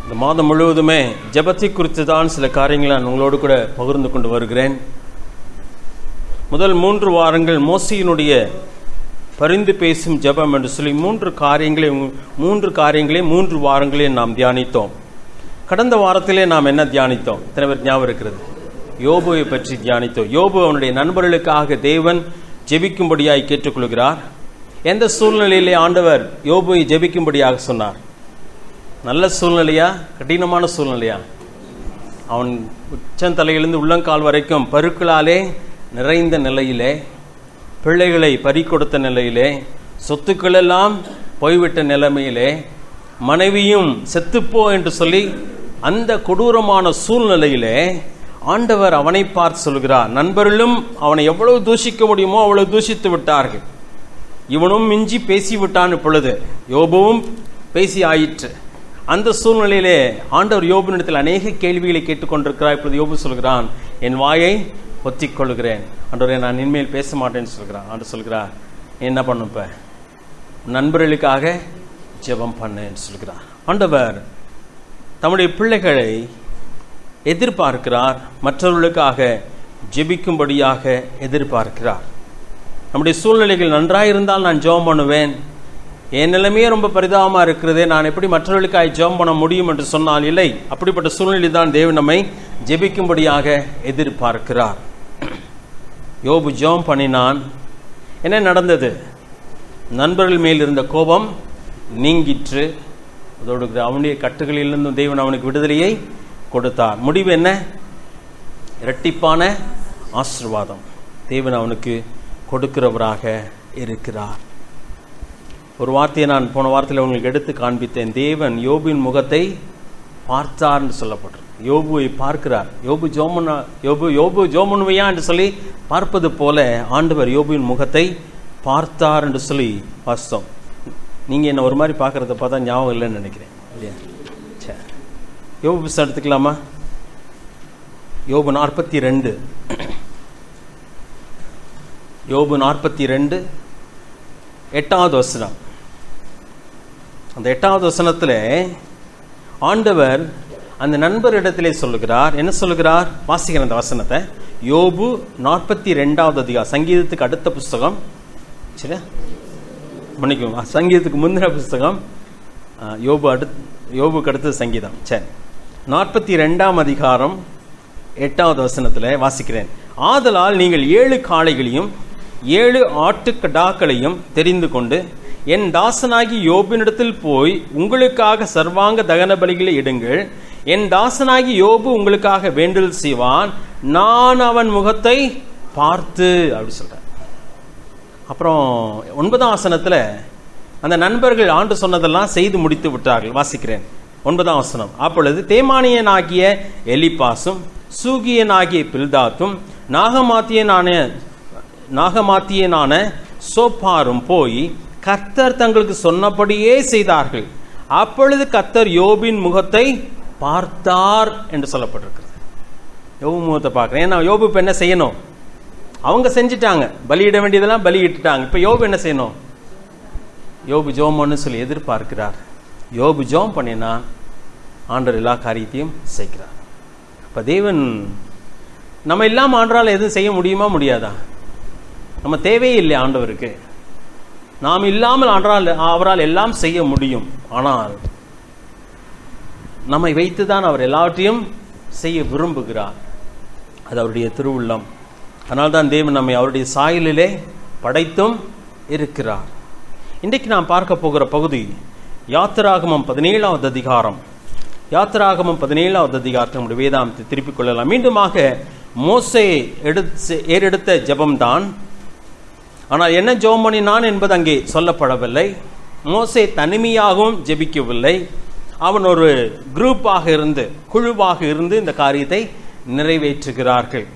இந்த மாதம் முழுவதுமே ஜெபத்தை குறித்து தான் சில காரியங்களை நான் உங்களோடு கூட பகிர்ந்து கொண்டு வருகிறேன். முதல் 3 வாரங்கள் மோசேயினுடைய பரிந்து பேசும் ஜெபம் என்று சொல்லி 3 காரியங்களை 3 வாரங்களே நாம் தியானித்தோம். கடந்த வாரத்திலே நாம் என்ன தியானித்தோம்? இத்தனை பேர் ஞாபகம் இருக்கிறது? யோபுவை பற்றி தியானித்தோம். யோபு அவனுடைய நண்பர்களுக்காக தேவன் ஜெபிக்கும்படியாய் கேட்டுக்கொள்கிறார். எந்த சூழ்நிலையிலே ஆண்டவர் யோபுவை ஜெபிக்கும்படியாக சொன்னார்? நல்ல சூழ்நிலையா, கடினமான சூழ்நிலையா? அவன் உச்சந்தலையிலிருந்து உள்ளங்கால் வரைக்கும் பருக்களாலே நிறைந்த நிலையிலே, பிள்ளைகளை பறிகொடுத்த நிலையிலே, சொத்துக்கள் எல்லாம் போய்விட்ட நிலைமையிலே, மனைவியும் செத்துப்போ என்று சொல்லி அந்த கொடூரமான சூழ்நிலையிலே ஆண்டவர் அவனை பார்த்து சொல்கிறார். நண்பர்களும் அவனை எவ்வளவு தூஷிக்க முடியுமோ அவ்வளவு தூஷித்து விட்டார்கள். இவனும் மிஞ்சி பேசிவிட்டான். இப்பொழுது யோபுவும் பேசி ஆயிற்று. அந்த சூழ்நிலையிலே ஆண்டவர் யோபுனிடத்தில் அநேக கேள்விகளை கேட்டுக்கொண்டிருக்கிறார். இப்பொழுது யோபு சொல்கிறான், என் வாயை பொத்திக் கொள்கிறேன் ஆண்டவரே, நான் இனிமேல் பேச மாட்டேன்னு சொல்கிறான். ஆண்டவர் சொல்கிறார், என்ன பண்ணும்? இப்ப நண்பர்களுக்காக ஜெபம் பண்ணேன்னு சொல்கிறார். ஆண்டவர் தம்முடைய பிள்ளைகளை எதிர்பார்க்கிறார், மற்றவர்களுக்காக ஜெபிக்கும்படியாக எதிர்பார்க்கிறார். நம்முடைய சூழ்நிலைகள் நன்றாயிருந்தால் நான் ஜெபம் பண்ணுவேன், என் நிலைமையே ரொம்ப பரிதாபமாக இருக்கிறது, நான் எப்படி மற்றவர்களுக்காக ஜெபம் பண்ண முடியும் என்று சொன்னால் இல்லை. அப்படிப்பட்ட சூழ்நிலை தான் தேவன் நம்மை ஜெபிக்கும்படியாக எதிர்பார்க்கிறார். யோபு ஜெபம் பண்ணினான். என்ன நடந்தது? நண்பர்கள் மேல் இருந்த கோபம் நீங்கிற்று. அதோடு அவனுடைய கட்டுகளிலிருந்தும் தேவன் அவனுக்கு விடுதலையை கொடுத்தார். முடிவு என்ன? இரட்டிப்பான ஆசீர்வாதம் தேவன் அவனுக்கு கொடுக்கிறவராக இருக்கிறார். ஒரு வார்த்தையை நான் போன வாரத்தில் உங்களுக்கு எடுத்து காண்பித்தேன். தேவன் யோபுவின் முகத்தை பார்த்தார் என்று சொல்லப்பட்டிருக்கு. யோபுவை பார்க்கிறார். யோபு ஜோமனுவையா என்று சொல்லி பார்ப்பது போல ஆண்டவர் யோபுவின் முகத்தை பார்த்தார் என்று சொல்லி வாசித்தோம். நீங்கள் என்ன ஒரு மாதிரி பார்க்கறத பார்த்தா ஞாபகம் இல்லைன்னு நினைக்கிறேன் இல்லையா? சரி, யோபு புஸ்தகம் எடுத்துக்கலாமா? யோபு 42 யோபு 42 8வது வசனம். அந்த 8வது வசனத்தில் ஆண்டவர் அந்த நண்பரிடத்திலே சொல்லுகிறார். என்ன சொல்லுகிறார்? வாசிக்கிற அந்த வசனத்தை. யோபு 42வது அதிகாரம், சங்கீதத்துக்கு அடுத்த புஸ்தகம். சரியா? மன்னிக்கும், சங்கீதத்துக்கு முந்தின புஸ்தகம். யோபுக்கு அடுத்தது சங்கீதம். சரி, 42ஆம் அதிகாரம் 8வது வசனத்தில் வாசிக்கிறேன். ஆதலால் நீங்கள் 7 காளைகளையும் 7 ஆட்டுக்கடாக்களையும் தெரிந்து கொண்டு என் தாசனாகி யோபினிடத்தில் போய் உங்களுக்காக சர்வாங்க தகன பலிகளை இடுங்கள். என் தாசனாகி யோபு உங்களுக்காக வேண்டுதல் செய்வான், நான் அவன் முகத்தை பார்த்து அப்படி சொல்றேன். அப்புறம் 9ஆம் வசனத்தில் அந்த நண்பர்கள் ஆண்டு சொன்னதெல்லாம் செய்து முடித்து விட்டார்கள். வாசிக்கிறேன் 9ஆம் வசனம். அப்பொழுது தேமானியனாகிய எலிப்பாசும் சூகியனாகிய பில்தாத்தும் நாகமாத்தியனான சோப்பாரும் போய் கர்த்தர் தங்களுக்கு சொன்னபடியே செய்தார்கள். அப்பொழுது கர்த்தர் யோபின் முகத்தை பார்த்தார் என்று சொல்லப்பட்டிருக்கிறது. யோபு முகத்தை பார்க்கிறேன். ஏன்னா யோபு இப்ப என்ன செய்யணும்? அவங்க செஞ்சுட்டாங்க, பலியிட வேண்டியதெல்லாம் பலியிட்டுட்டாங்க. இப்ப யோபு என்ன செய்யணும்? யோபு ஜோமன்னு சொல்லி எதிர்பார்க்கிறார். யோபு ஜோம் பண்ணினா ஆண்டவர் எல்லா காரியத்தையும் செய்கிறார். இப்ப தேவன் நம்ம இல்லாம ஆண்டவரால் எதுவும் செய்ய முடியுமா? முடியாதா? நம்ம தேவையே இல்லை ஆண்டவருக்கு. நாம் இல்லாமல் அவரால் எல்லாம் செய்ய முடியும். ஆனால் நம்மை வைத்துதான் அவர் எல்லாவற்றையும் செய்ய விரும்புகிறார். அது அவருடைய திருவுள்ளம். அதனால்தான் தேவன் நம்மை அவருடைய சாயலிலே படைத்தும் இருக்கிறார். இன்றைக்கு நாம் பார்க்க போகிற பகுதி யாத்திராகமம் 17வது அதிகாரம். யாத்திராகமம் 17வது அதிகாரத்தை நம்முடைய வேதாந்தத்தை திருப்பிக் கொள்ளலாம். மீண்டுமாக மோசே ஏறெடுத்த ஜெபம்தான். ஆனால் என்ன ஜெபம் பண்ணினான் என்பது அங்கே சொல்லப்படவில்லை. மோசே தனிமையாகவும் ஜெபிக்கவில்லை. அவன் ஒரு குரூப்பாக இருந்து, குழுவாக இருந்து இந்த காரியத்தை நிறைவேற்றுகிறார்கள்.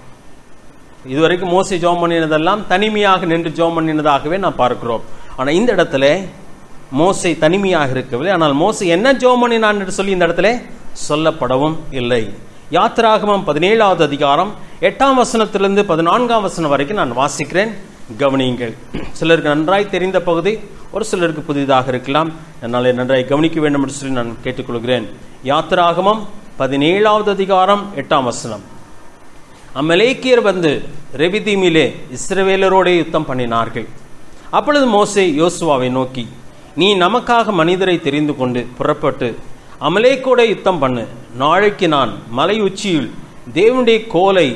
இதுவரைக்கும் மோசே ஜெபம் பண்ணினதெல்லாம் தனிமையாக நின்று ஜெபம் பண்ணினதாகவே நாம் பார்க்கிறோம். ஆனால் இந்த இடத்துல மோசே தனிமையாக இருக்கவில்லை. ஆனால் மோசே என்ன ஜெபம் பண்ணினான் என்று சொல்லி இந்த இடத்துல சொல்லப்படவும் இல்லை. யாத்திராகமம் 17வது அதிகாரம் 8ஆம் வசனத்திலிருந்து 14ஆம் வசனம் வரைக்கும் நான் வாசிக்கிறேன். கவனியுங்கள். சிலருக்கு நன்றாய் தெரிந்த பகுதி, ஒரு சிலருக்கு புதிதாக இருக்கலாம். என்னால் நன்றாய் கவனிக்க வேண்டும் என்று சொல்லி நான் கேட்டுக்கொள்கிறேன். யாத்திராகமம் 17வது அதிகாரம் 8ஆம் வசனம். அமலேக்கியர் வந்து ரெவிதீமிலே இஸ்ரவேலரோட யுத்தம் பண்ணினார்கள். அப்பொழுது மோசே யோசுவாவை நோக்கி, நீ நமக்காக மனிதரை தெரிந்து கொண்டு புறப்பட்டு அமலேக்கோட யுத்தம் பண்ணு. நாளைக்கு நான் மலை உச்சியில் தேவனுடைய கோலை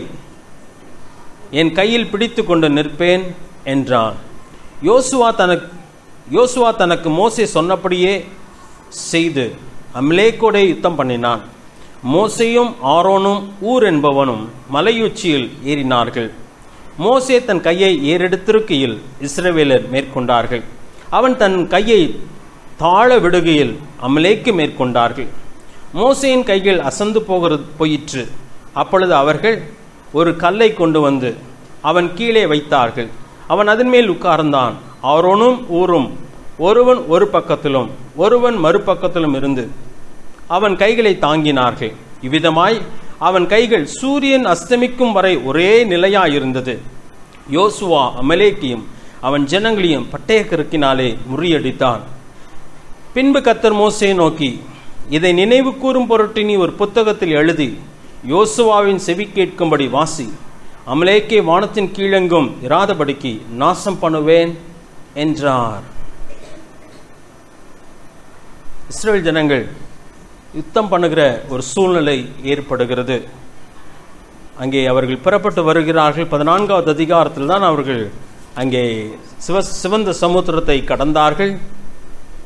என் கையில் பிடித்து கொண்டு நிற்பேன் என்றான். யோசுவா தனக்கு மோசே சொன்னபடியே செய்து அமலேக்கோட யுத்தம் பண்ணினான். மோசேயும் ஆரோனும் ஊர் என்பவனும் மலையுச்சியில் ஏறினார்கள். மோசே தன் கையை ஏறெடுத்திருக்கையில் இஸ்ரவேலர் மேற்கொண்டார்கள். அவன் தன் கையை தாழ விடுகையில் அமலேக்கு மேற்கொண்டார்கள். மோசேயின் கைகள் அசந்து போயிற்று. அப்பொழுது அவர்கள் ஒரு கல்லை கொண்டு வந்து அவன் கீழே வைத்தார்கள். அவன் அதன் மேல் உட்கார்ந்தான். ஆரோனும் ஊரும் ஒருவன் ஒரு பக்கத்திலும் ஒருவன் மறுபக்கத்திலும் இருந்து அவன் கைகளை தாங்கினார்கள். இவ்விதமாய் அவன் கைகள் சூரியன் அஸ்தமிக்கும் வரை ஒரே நிலையாயிருந்தது. யோசுவா அமலேக்கையும் அவன் ஜனங்களையும் பட்டயக்கருக்கினாலே முறியடித்தான். பின்பு கர்த்தர் மோசேயை நோக்கி, இதை நினைவு கூறும் பொருட்டு நீ ஒரு புத்தகத்தில் எழுதி யோசுவாவின் செவி கேட்கும்படி வாசி. அமலேக்கை வானத்தின் கீழெங்கும் இராதபடிக்கு நாசம் பண்ணுவேன் என்றார். இஸ்ரவேல் ஜனங்கள் யுத்தம் பண்ணுகிற ஒரு சூழ்நிலை ஏற்படுகிறது. அங்கே அவர்கள் புறப்பட்டு வருகிறார்கள். 14வது அதிகாரத்தில் தான் அவர்கள் அங்கே சிவந்த சமுத்திரத்தை கடந்தார்கள்.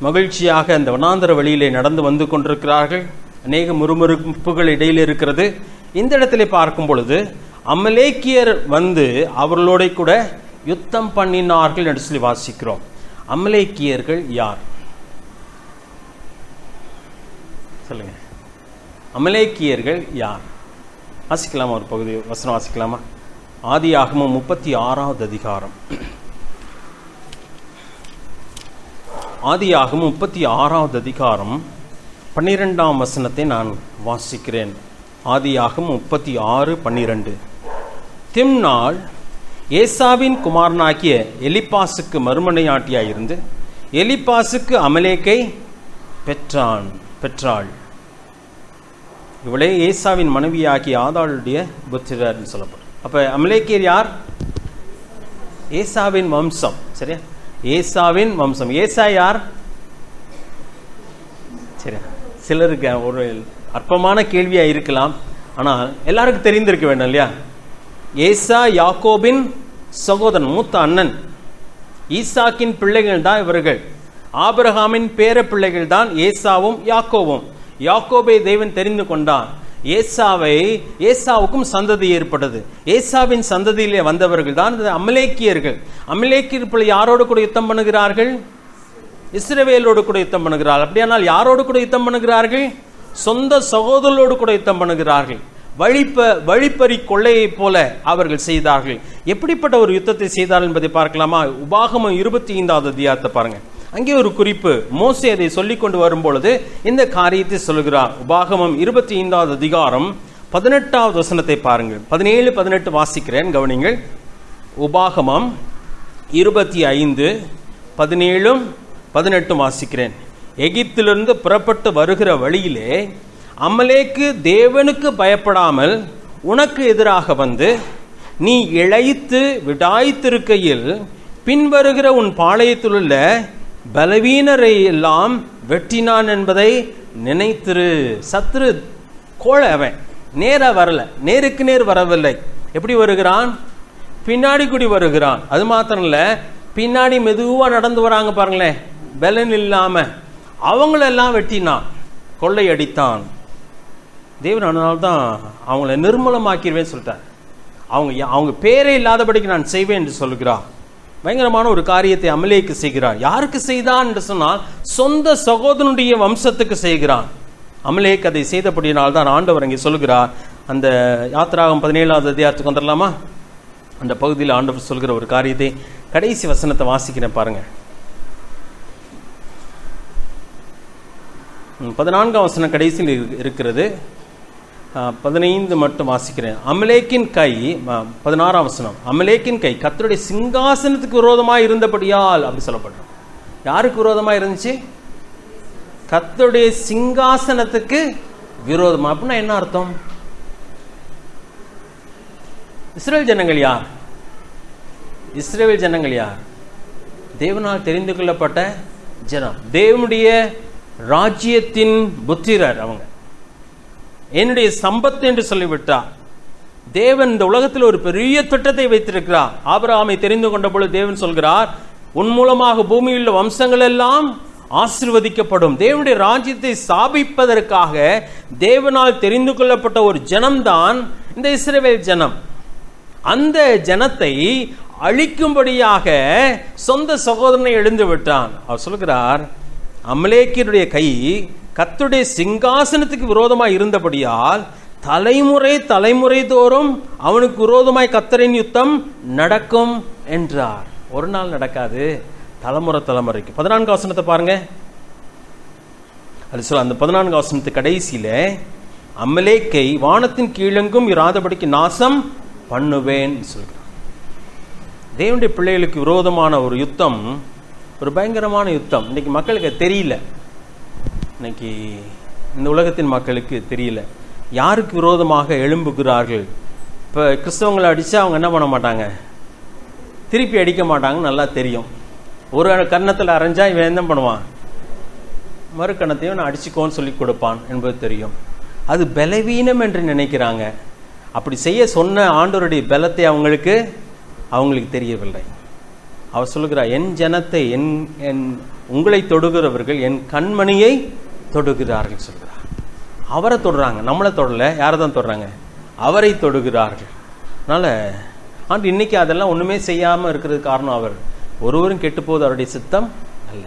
மகிழ்ச்சியாக அந்த வனாந்தர வழியிலே நடந்து வந்து கொண்டிருக்கிறார்கள். அநேக முறுமுறுப்புகள் இடையில் இருக்கிறது. இந்த இடத்திலே பார்க்கும் பொழுது அமலேக்கியர் வந்து அவர்களோட கூட யுத்தம் பண்ணினார்கள் என்று சொல்லி வாசிக்கிறோம். அமலேக்கியர்கள் யார் சொல்லுங்க? அமலேக்கியர்கள் யார்? வாசிக்கலாமா? ஒரு பகுதி வசனம் வாசிக்கலாமா? ஆதியாகமம் 36வது அதிகாரம். ஆதியாகமம் 36வது அதிகாரம் 12ஆம் வசனத்தை நான் வாசிக்கிறேன். ஆதியாகமம் 36:12. திம்னாள் ஏசாவின் குமாரனாகிய எலிப்பாசுக்கு மறுமனையாட்டியாயிருந்து எலிப்பாசுக்கு அமலேக்கை பெற்றாள். இவளே ஏசாவின் மனைவியாகிய ஆதாளுடைய புத்திரர் சொல்லப்படும். அப்ப அமலேக்கியர் யார்? ஏசாவின் வம்சம். சரியா? ஏசாவின் வம்சம். ஏசா யார்? சரியா? சிலருக்கு ஒரு அற்பமான கேள்வியா இருக்கலாம், ஆனால் எல்லாருக்கும் தெரிந்திருக்க வேண்டும் இல்லையா? ஏசா யாக்கோபின் சகோதரன், மூத்த அண்ணன். ஈசாக்கின் பிள்ளைகள் தான் இவர்கள். ஆபிரகாமின் பேர பிள்ளைகள் தான் ஏசாவும் யாக்கோவும். யாக்கோபை தேவன் தெரிந்து கொண்டான். ஏசாவுக்கும் சந்ததி ஏற்பட்டது. ஏசாவின் சந்ததியிலே வந்தவர்கள் தான் அமலேக்கியர்கள். அமலேக்கியர்கள் யாரோடு கூட யுத்தம் பண்ணுகிறார்கள்? இஸ்ரவேலோடு கூட யுத்தம் பண்ணுகிறார்கள். அப்படியானால் யாரோடு கூட யுத்தம் பண்ணுகிறார்கள்? சொந்த சகோதரரோடு கூட யுத்தம் பண்ணுகிறார்கள். வழிப்பறி கொள்ளையை போல அவர்கள் செய்தார்கள். எப்படிப்பட்ட ஒரு யுத்தத்தை செய்தார்கள் என்பதை பார்க்கலாமா? உபாகமம் 25வது அதிகாரத்தை பாருங்க. அங்கே ஒரு குறிப்பு. மோசே அதை சொல்லிக் கொண்டு வரும்பொழுது இந்த காரியத்தை சொல்லுகிறார். உபாகமம் 25வது அதிகாரம் 18வது வசனத்தை பாருங்கள். 17, 18 வாசிக்கிறேன், கவனிங்கள். உபாகமம் 25, 17, 18 வாசிக்கிறேன். எகிப்திலிருந்து புறப்பட்டு வருகிற வழியிலே அமலேக்கு தேவனுக்கு பயப்படாமல் உனக்கு எதிராக வந்து நீ இளைத்து விடாய்த்திருக்கையில் பின்வருகிற உன் பாளையத்தில் உள்ள பலவீனரை எல்லாம் வெட்டினான் என்பதை நினைத்திரு. சத்ரு கோழ, அவன் நேரா வரல, நேருக்கு நேர் வரவில்லை. எப்படி வருகிறான்? பின்னாடி கூடி வருகிறான். அது மாத்திரம் இல்ல, பின்னாடி மெதுவா நடந்து வராங்க பாருங்களேன், பலன் இல்லாம. அவங்களெல்லாம் வெட்டினான், கொள்ளை அடித்தான். தேவன் அதனால்தான் அவங்கள நிர்மூலமாக்கிடுவேன்னு சொல்லிட்டார். அவங்க பேரே இல்லாதபடிக்கு நான் செய்வேன் என்று சொல்கிறார். பயங்கரமான ஒரு காரியத்தை அமலேக்கு செய்கிறார். யாருக்கு செய்தான் என்று சொன்னால் சொந்த சகோதரனுடைய வம்சத்துக்கு செய்கிறான். அமலேக்கு அதை செய்தபடியினால் தான் ஆண்டவர் அங்கே சொல்கிறார். அந்த யாத்திராகம் 17வது அதிகாரத்துக்கு வந்துடலாமா? அந்த பகுதியில் ஆண்டவர் சொல்கிற ஒரு காரியத்தை கடைசி வசனத்தை வாசிக்கிறேன் பாருங்க. 14ஆம் வசனம் கடைசியில் இருக்கிறது. 15 மட்டும் வாசிக்கிறேன். அமலேக்கின் கை, 16ஆம் வசனம், அமலேக்கின் கை கர்த்தருடைய சிங்காசனத்துக்கு விரோதமாக இருந்தபடியால் அப்படி சொல்லப்படுறோம். யாருக்கு விரோதமாக இருந்துச்சு? கர்த்தருடைய சிங்காசனத்துக்கு விரோதமா. அப்படின்னா என்ன அர்த்தம்? இஸ்ரவேல் ஜனங்கள் யார்? இஸ்ரவேல் ஜனங்கள் யார்? தேவனால் தெரிந்து கொள்ளப்பட்ட ஜனம், தேவனுடைய ராஜ்யத்தின் புத்திரர். அவங்க என்னுடைய சம்பத்து என்று சொல்லிவிட்டார். தேவன் இந்த உலகத்தில் ஒரு பெரிய திட்டத்தை வைத்திருக்கிறார். ஆபிரகாமை தெரிந்து கொண்ட பொழுது தேவன் சொல்கிறார், உன் மூலமாக பூமியில் உள்ள வம்சங்கள் எல்லாம் ஆசீர்வதிக்கப்படும். தேவனுடைய ராஜ்யத்தை ஸ்தாபிப்பதற்காக தேவனால் தெரிந்து கொள்ளப்பட்ட ஒரு ஜனம்தான் இந்த இஸ்ரவேல் ஜனம். அந்த ஜனத்தை அழிக்கும்படியாக சொந்த சகோதரனை எழுந்து விட்டான். அவர் சொல்கிறார், அமலேக்கியருடைய கை கர்த்தருடைய சிங்காசனத்துக்கு விரோதமாய் இருந்தபடியால் தலைமுறை தலைமுறை தோறும் அவனுக்கு விரோதமாய் கர்த்தரின் யுத்தம் நடக்கும் என்றார். ஒரு நாள் நடக்காது, தலைமுறை தலைமுறைக்கு. 14 வசனத்தை பாருங்க. அது சொல்ல, அந்த 14 வசனத்து கடைசியில அமலேக்கை வானத்தின் கீழெங்கும் இராதபடிக்கு நாசம் பண்ணுவேன் சொல்கிறார். தேவனுடைய பிள்ளைகளுக்கு விரோதமான ஒரு யுத்தம், ஒரு பயங்கரமான யுத்தம். இன்னைக்கு மக்களுக்கு தெரியல. இன்னைக்கு இந்த உலகத்தின் மக்களுக்கு தெரியல யாருக்கு விரோதமாக எழும்புகிறார்கள். இப்போ கிறிஸ்தவங்களை அடித்தா அவங்க என்ன பண்ண மாட்டாங்க, திருப்பி அடிக்க மாட்டாங்க, நல்லா தெரியும். ஒரு கன்னத்தில் அரைஞ்சா இவன் என்ன பண்ணுவான், மறு கன்னத்தையும் நான் அடிச்சுக்கோன்னு சொல்லி கொடுப்பான் என்பது தெரியும். அது பலவீனம் என்று நினைக்கிறாங்க. அப்படி செய்ய சொன்ன ஆண்டவருடைய பலத்தை அவங்களுக்கு தெரியவில்லை. அவர் சொல்லுகிறார், என் ஜனத்தை, என் உங்களை தொடுகிறவர்கள் என் கண்மணியை தொடுகிறார்கள் சொல்கிறார். அவரை தொடுறாங்க, நம்மளை தொடல. யாரை தான் தொடுறாங்க? அவரை தொடுகிறார்கள். அதனால ஆண்டு இன்னைக்கு அதெல்லாம் ஒண்ணுமே செய்யாம இருக்கிறது காரணம், அவர் ஒருவரும் கெட்டு போது அவருடைய சித்தம் அல்ல.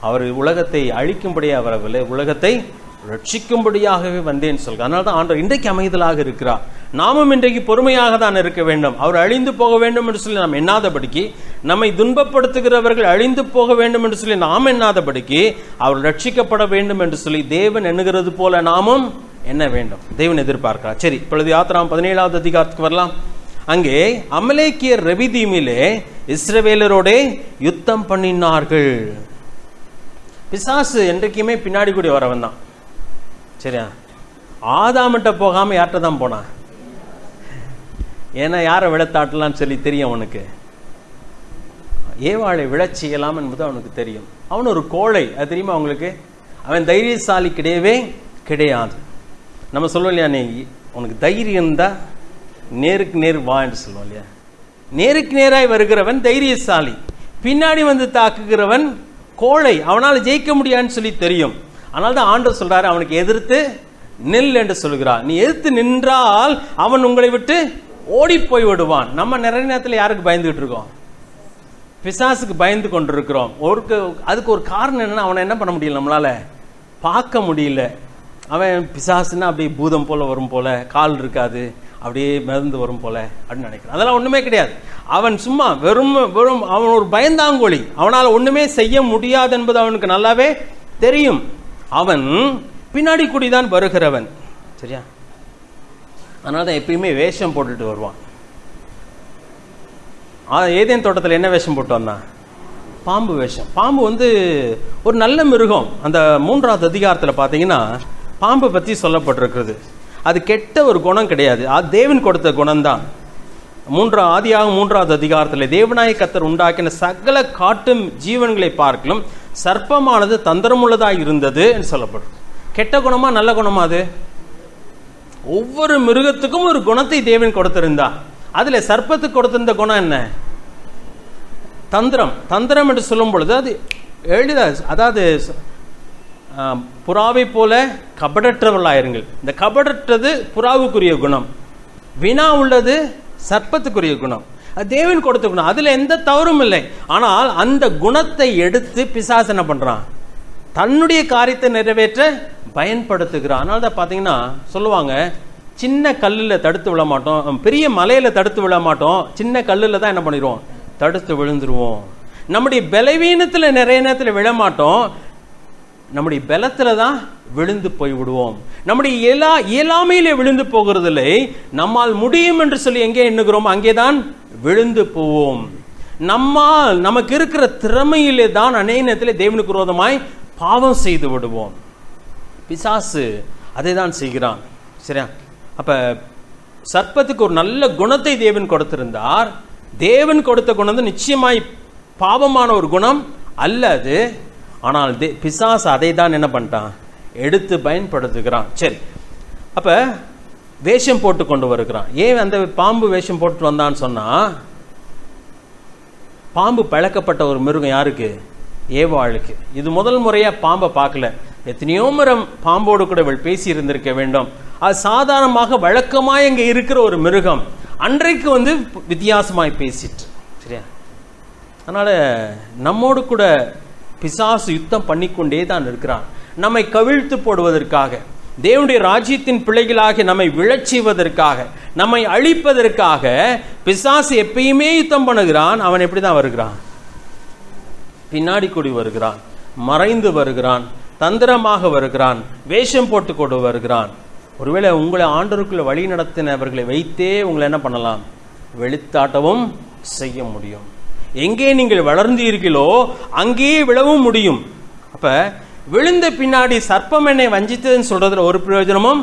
அவர் உலகத்தை அழிக்கும்படியாக வரவில்லை, உலகத்தை ரட்சிக்கும்படியாகவே வந்தேன்னு சொல்கிறார். அதனால தான் ஆண்டவர் இன்றைக்கு அமைதலாக இருக்கிறார். நாமும் இன்றைக்கு பொறுமையாக தான் இருக்க வேண்டும். அவர் அழிந்து போக வேண்டும் என்று சொல்லி நாம் எண்ணாதபடிக்கு, நம்மை துன்பப்படுத்துகிறவர்கள் அழிந்து போக வேண்டும் என்று சொல்லி நாம் எண்ணாதபடிக்கு, அவர் ரட்சிக்கப்பட வேண்டும் என்று சொல்லி தேவன் எண்ணுகிறது போல நாமும் எண்ண வேண்டும். தேவன் எதிர்பார்க்கிறார். சரி, இப்பொழுது யாத்திராகமம் 17வது அதிகாரத்துக்கு வரலாம். அங்கே அமலேக்கியர் ரெவிதீமிலே இஸ்ரவேலரோட யுத்தம் பண்ணினார்கள். பிசாசு என்றைக்குமே பின்னாடி கூடி வரவன் தான். சரியா? ஆதாமிட்ட போகாம யார்கிட்ட தான் போனான்? ஏன்னா யாரை விழத்தாட்டலான்னு சொல்லி தெரியும் அவனுக்கு. ஏவாளை விழச் செய்யலாம் என்பது அவனுக்கு தெரியும். அவன் ஒரு கோழை, அது தெரியுமா அவங்களுக்கு? அவன் தைரியசாலி கிடையவே கிடையாது. நம்ம சொல்லுவோம் இல்லையா, நீ உனக்கு தைரியம் இருந்தா நேருக்கு நேர் வா என்று சொல்லுவோம் இல்லையா. நேருக்கு நேராய் வருகிறவன் தைரியசாலி, பின்னாடி வந்து தாக்குகிறவன் கோழை. அவனால் ஜெயிக்க முடியாதுன்னு சொல்லி தெரியும். அதனால தான் ஆண்டவர் சொல்றாரு, அவனுக்கு எதிர்த்து நில் என்று சொல்கிறார். நீ எதிர்த்து நின்றால் அவன் உங்களை விட்டு ஓடி போய் விடுவான். நம்ம நிறைய நேரத்தில் யாருக்கு பயந்துகிட்டு இருக்கோம்? பிசாசுக்கு பயந்து கொண்டிருக்கிறோம். அதுக்கு ஒரு காரணம் என்னன்னா, அவனை என்ன பண்ண முடியல, நம்மளால பார்க்க முடியல. அவன் பிசாசுன்னா அப்படியே பூதம் போல வரும் போல, கால் இருக்காது, அப்படியே மிதந்து வரும் போல அப்படின்னு நினைக்கிறான். அதெல்லாம் ஒண்ணுமே கிடையாது. அவன் சும்மா வெறும் அவன் ஒரு பயந்தாங்கோழி. அவனால் ஒண்ணுமே செய்ய முடியாது என்பது அவனுக்கு நல்லாவே தெரியும். அவன் பின்னாடி கூடிதான் வருகிறவன். சரியா? அதனால தான் எப்பயுமே வேஷம் போட்டுட்டு வருவான். ஏதேன் தோட்டத்தில் என்ன வேஷம் போட்டு வந்தான்? பாம்பு வேஷம். பாம்பு ஒரு நல்ல மிருகம். அந்த 3வது அதிகாரத்தில் பார்த்தீங்கன்னா பாம்பு பற்றி சொல்லப்பட்டிருக்கிறது. அது கெட்ட ஒரு குணம் கிடையாது, அது தேவன் கொடுத்த குணம்தான். ஆதியாகமம் 3வது அதிகாரத்தில் தேவனாய கர்த்தர் உண்டாக்கின சகல காட்டு ஜீவன்களை பார்க்கலும் சர்ப்பமானது தந்திரமுள்ளதாக இருந்தது என்று சொல்லப்படும். கெட்ட குணமா நல்ல குணமா? அது ஒவ்வொரு மிருகத்துக்கும் ஒரு குணத்தை தேவன் கொடுத்திருந்தா. அதுல சர்ப்பத்துக்கு கொடுத்திருந்த குணம் என்ன? தந்திரம். தந்திரம் என்று சொல்லும் பொழுது அது எளிதா, அதாவது புறாவை போல கபடற்றவர்களாயிருங்கள். இந்த கபடற்றது புறாவுக்குரிய குணம், வினா உள்ளது சர்ப்பத்துக்குரிய குணம். அது தேவன் கொடுத்த குணம், அதுல எந்த தவறும் இல்லை. ஆனால் அந்த குணத்தை எடுத்து பிசாசு என்ன பண்றான்? தன்னுடைய காரியத்தை நிறைவேற்ற பயன்படுத்துகிறான். அதனால தான் பார்த்தீங்கன்னா சொல்லுவாங்க, சின்ன கல்லில் தடுத்து விழ மாட்டோம், பெரிய மலையில தடுத்து விழ மாட்டோம், சின்ன கல்லில் தான் என்ன பண்ணிடுவோம்? தடுத்து விழுந்துருவோம். நம்முடைய பலவீனத்தில் நிறைய நேரத்தில் விழ மாட்டோம், நம்முடைய பலத்துல தான் விழுந்து போய் விடுவோம். நம்முடைய இயலாமையிலே விழுந்து போகிறதில்லை, நம்மால் முடியும் என்று சொல்லி எங்கே எண்ணுகிறோம் அங்கேதான் விழுந்து போவோம். நமக்கு இருக்கிற திறமையிலே தான் அநேக நேரத்தில் தேவனுக்கு விரோதமாய் பாவம் செய்து விடுவோம். பிசாசு அதை தான் செய்கிறான். சரியா? அப்ப சர்ப்பத்துக்கு ஒரு நல்ல குணத்தை தேவன் கொடுத்திருந்தார். தேவன் கொடுத்த குணம் நிச்சயமாய் பாவமான ஒரு குணம் அல்ல அது. ஆனால் பிசாசு அதை தான் என்ன பண்ணிட்டான், எடுத்து பயன்படுத்துகிறான். சரி, அப்ப வேஷம் போட்டு கொண்டு வருகிறான். ஏன் அந்த பாம்பு வேஷம் போட்டு வந்தான்னு சொன்னா, பாம்பு பழக்கப்பட்ட ஒரு மிருகம் யாருக்கு? ஏவாளுக்கு. இது முதல் முறையா பாம்பை பார்க்கல. எத்தனையோ முறம் பாம்போடு கூட இவள் பேசி இருந்திருக்க வேண்டும். அது சாதாரணமாக வழக்கமாய் இங்க இருக்கிற ஒரு மிருகம். அன்றைக்கு வித்தியாசமாய் பேசிட்டு. சரியா? அதனால நம்மோடு கூட பிசாசு யுத்தம் பண்ணிக்கொண்டே தான் இருக்கிறான். நம்மை கவிழ்த்து போடுவதற்காக, தேவனுடைய ராஜ்யத்தின் பிள்ளைகளாக நம்மை விழச் செய்வதற்காக, நம்மை அழிப்பதற்காக பிசாசு எப்பயுமே யுத்தம் பண்ணுகிறான். அவன் எப்படிதான் வருகிறான்? பின்னாடி கூடி வருகிறான், மறைந்து வருகிறான், தந்திரமாக வருகிறான், வேஷம் போட்டு கொண்டு வருகிறான். ஒருவேளை உங்களை ஆண்டவருக்குள்ள வழி நடத்தினவர்களை வைத்தே உங்களை என்ன பண்ணலாம், வெளித்தாட்டவும் செய்ய முடியும். எங்கே நீங்கள் வளர்ந்தீர்களோ அங்கேயே விழவும் முடியும். அப்ப விழுந்த பின்னாடி சர்ப்பம் என்னை வஞ்சித்ததுன்னு சொல்றதுல ஒரு பிரயோஜனமும்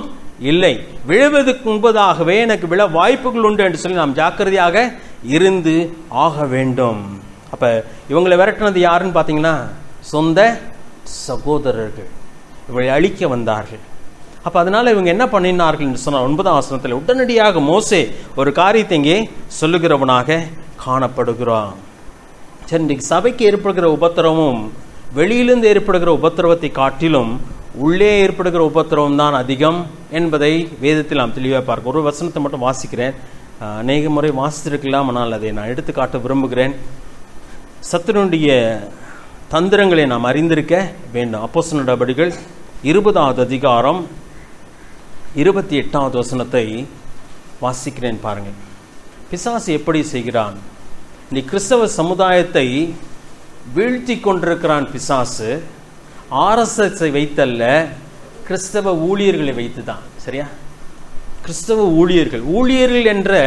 இல்லை. விழுவதற்கு முன்பதாகவே எனக்கு விழ வாய்ப்புகள் உண்டு என்று சொல்லி நாம் ஜாக்கிரதையாக இருந்து ஆக வேண்டும். அப்ப இவங்களை விரட்டினது யாருன்னு பாத்தீங்கன்னா சொந்த சகோதரர்கள். இவளை அழிக்க வந்தார்கள். அப்ப அதனால இவங்க என்ன பண்ணினார்கள் என்று சொன்னால் 9ஆம் வசனத்தில் உடனடியாக மோசே ஒரு காரியத்தை இங்கே சொல்லுகிறவனாக காணப்படுகிறான். சரி, இன்றைக்கு சபைக்கு ஏற்படுகிற உபத்திரவமும் வெளியிலிருந்து ஏற்படுகிற உபத்திரவத்தை காட்டிலும் உள்ளே ஏற்படுகிற உபத்திரவம் தான் அதிகம் என்பதை வேதத்தில் நாம் தெளிவாக பார்க்க. ஒரு வசனத்தை மட்டும் வாசிக்கிறேன். அநேக முறை வாசித்திருக்கலாம், ஆனால் அதை நான் எடுத்து காட்ட விரும்புகிறேன். சத்துருடைய தந்திரங்களை நாம் அறிந்திருக்க வேண்டும். அப்போஸ்தலர் நடபடிகள் 20வது அதிகாரம் 28வது வசனத்தை வாசிக்கிறேன் பாருங்கள். பிசாசு எப்படி செய்கிறான்? இந்த கிறிஸ்தவ சமுதாயத்தை வீழ்த்தி கொண்டிருக்கிறான் பிசாசு. RSS வைத்தல்ல, கிறிஸ்தவ ஊழியர்களை வைத்துதான். சரியா? கிறிஸ்தவ ஊழியர்கள் என்ற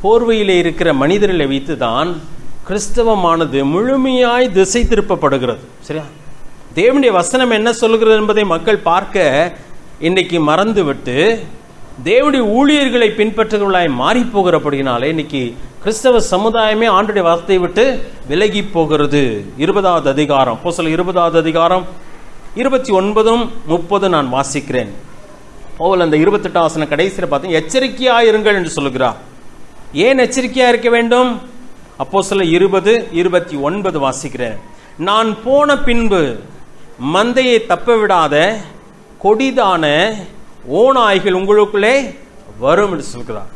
போர்வையிலே இருக்கிற மனிதர்களை வைத்துதான் கிறிஸ்தவமானது முழுமையாய் திசை திருப்பப்படுகிறது. சரியா? தேவனுடைய வசனம் என்ன சொல்கிறது என்பதை மக்கள் பார்க்க இன்னைக்கு மறந்துவிட்டு தேவனுடைய ஊழியர்களை பின்பற்றுகிறவர்களாய் மாறி போகிறபடினாலே இன்னைக்கு கிறிஸ்தவ சமுதாயமே ஆண்டுடைய வார்த்தையை விட்டு விலகி போகிறது. 20வது அதிகாரம், அப்போஸ்தலர் 20வது அதிகாரம் 29, 30 நான் வாசிக்கிறேன். பவுல் அந்த 28ஆம் வசனம் கடைசியில் பார்த்தீங்க, எச்சரிக்கையாயிருங்கள் என்று சொல்லுகிறார். ஏன் எச்சரிக்கையா இருக்க வேண்டும்? அப்போஸ்தலர் 20, 29 வாசிக்கிறேன். நான் போன பின்பு மந்தையை தப்ப விடாத கொடிதான ஓநாய்கள் உங்களுக்குள்ளே வரும் என்று சொல்கிறார்.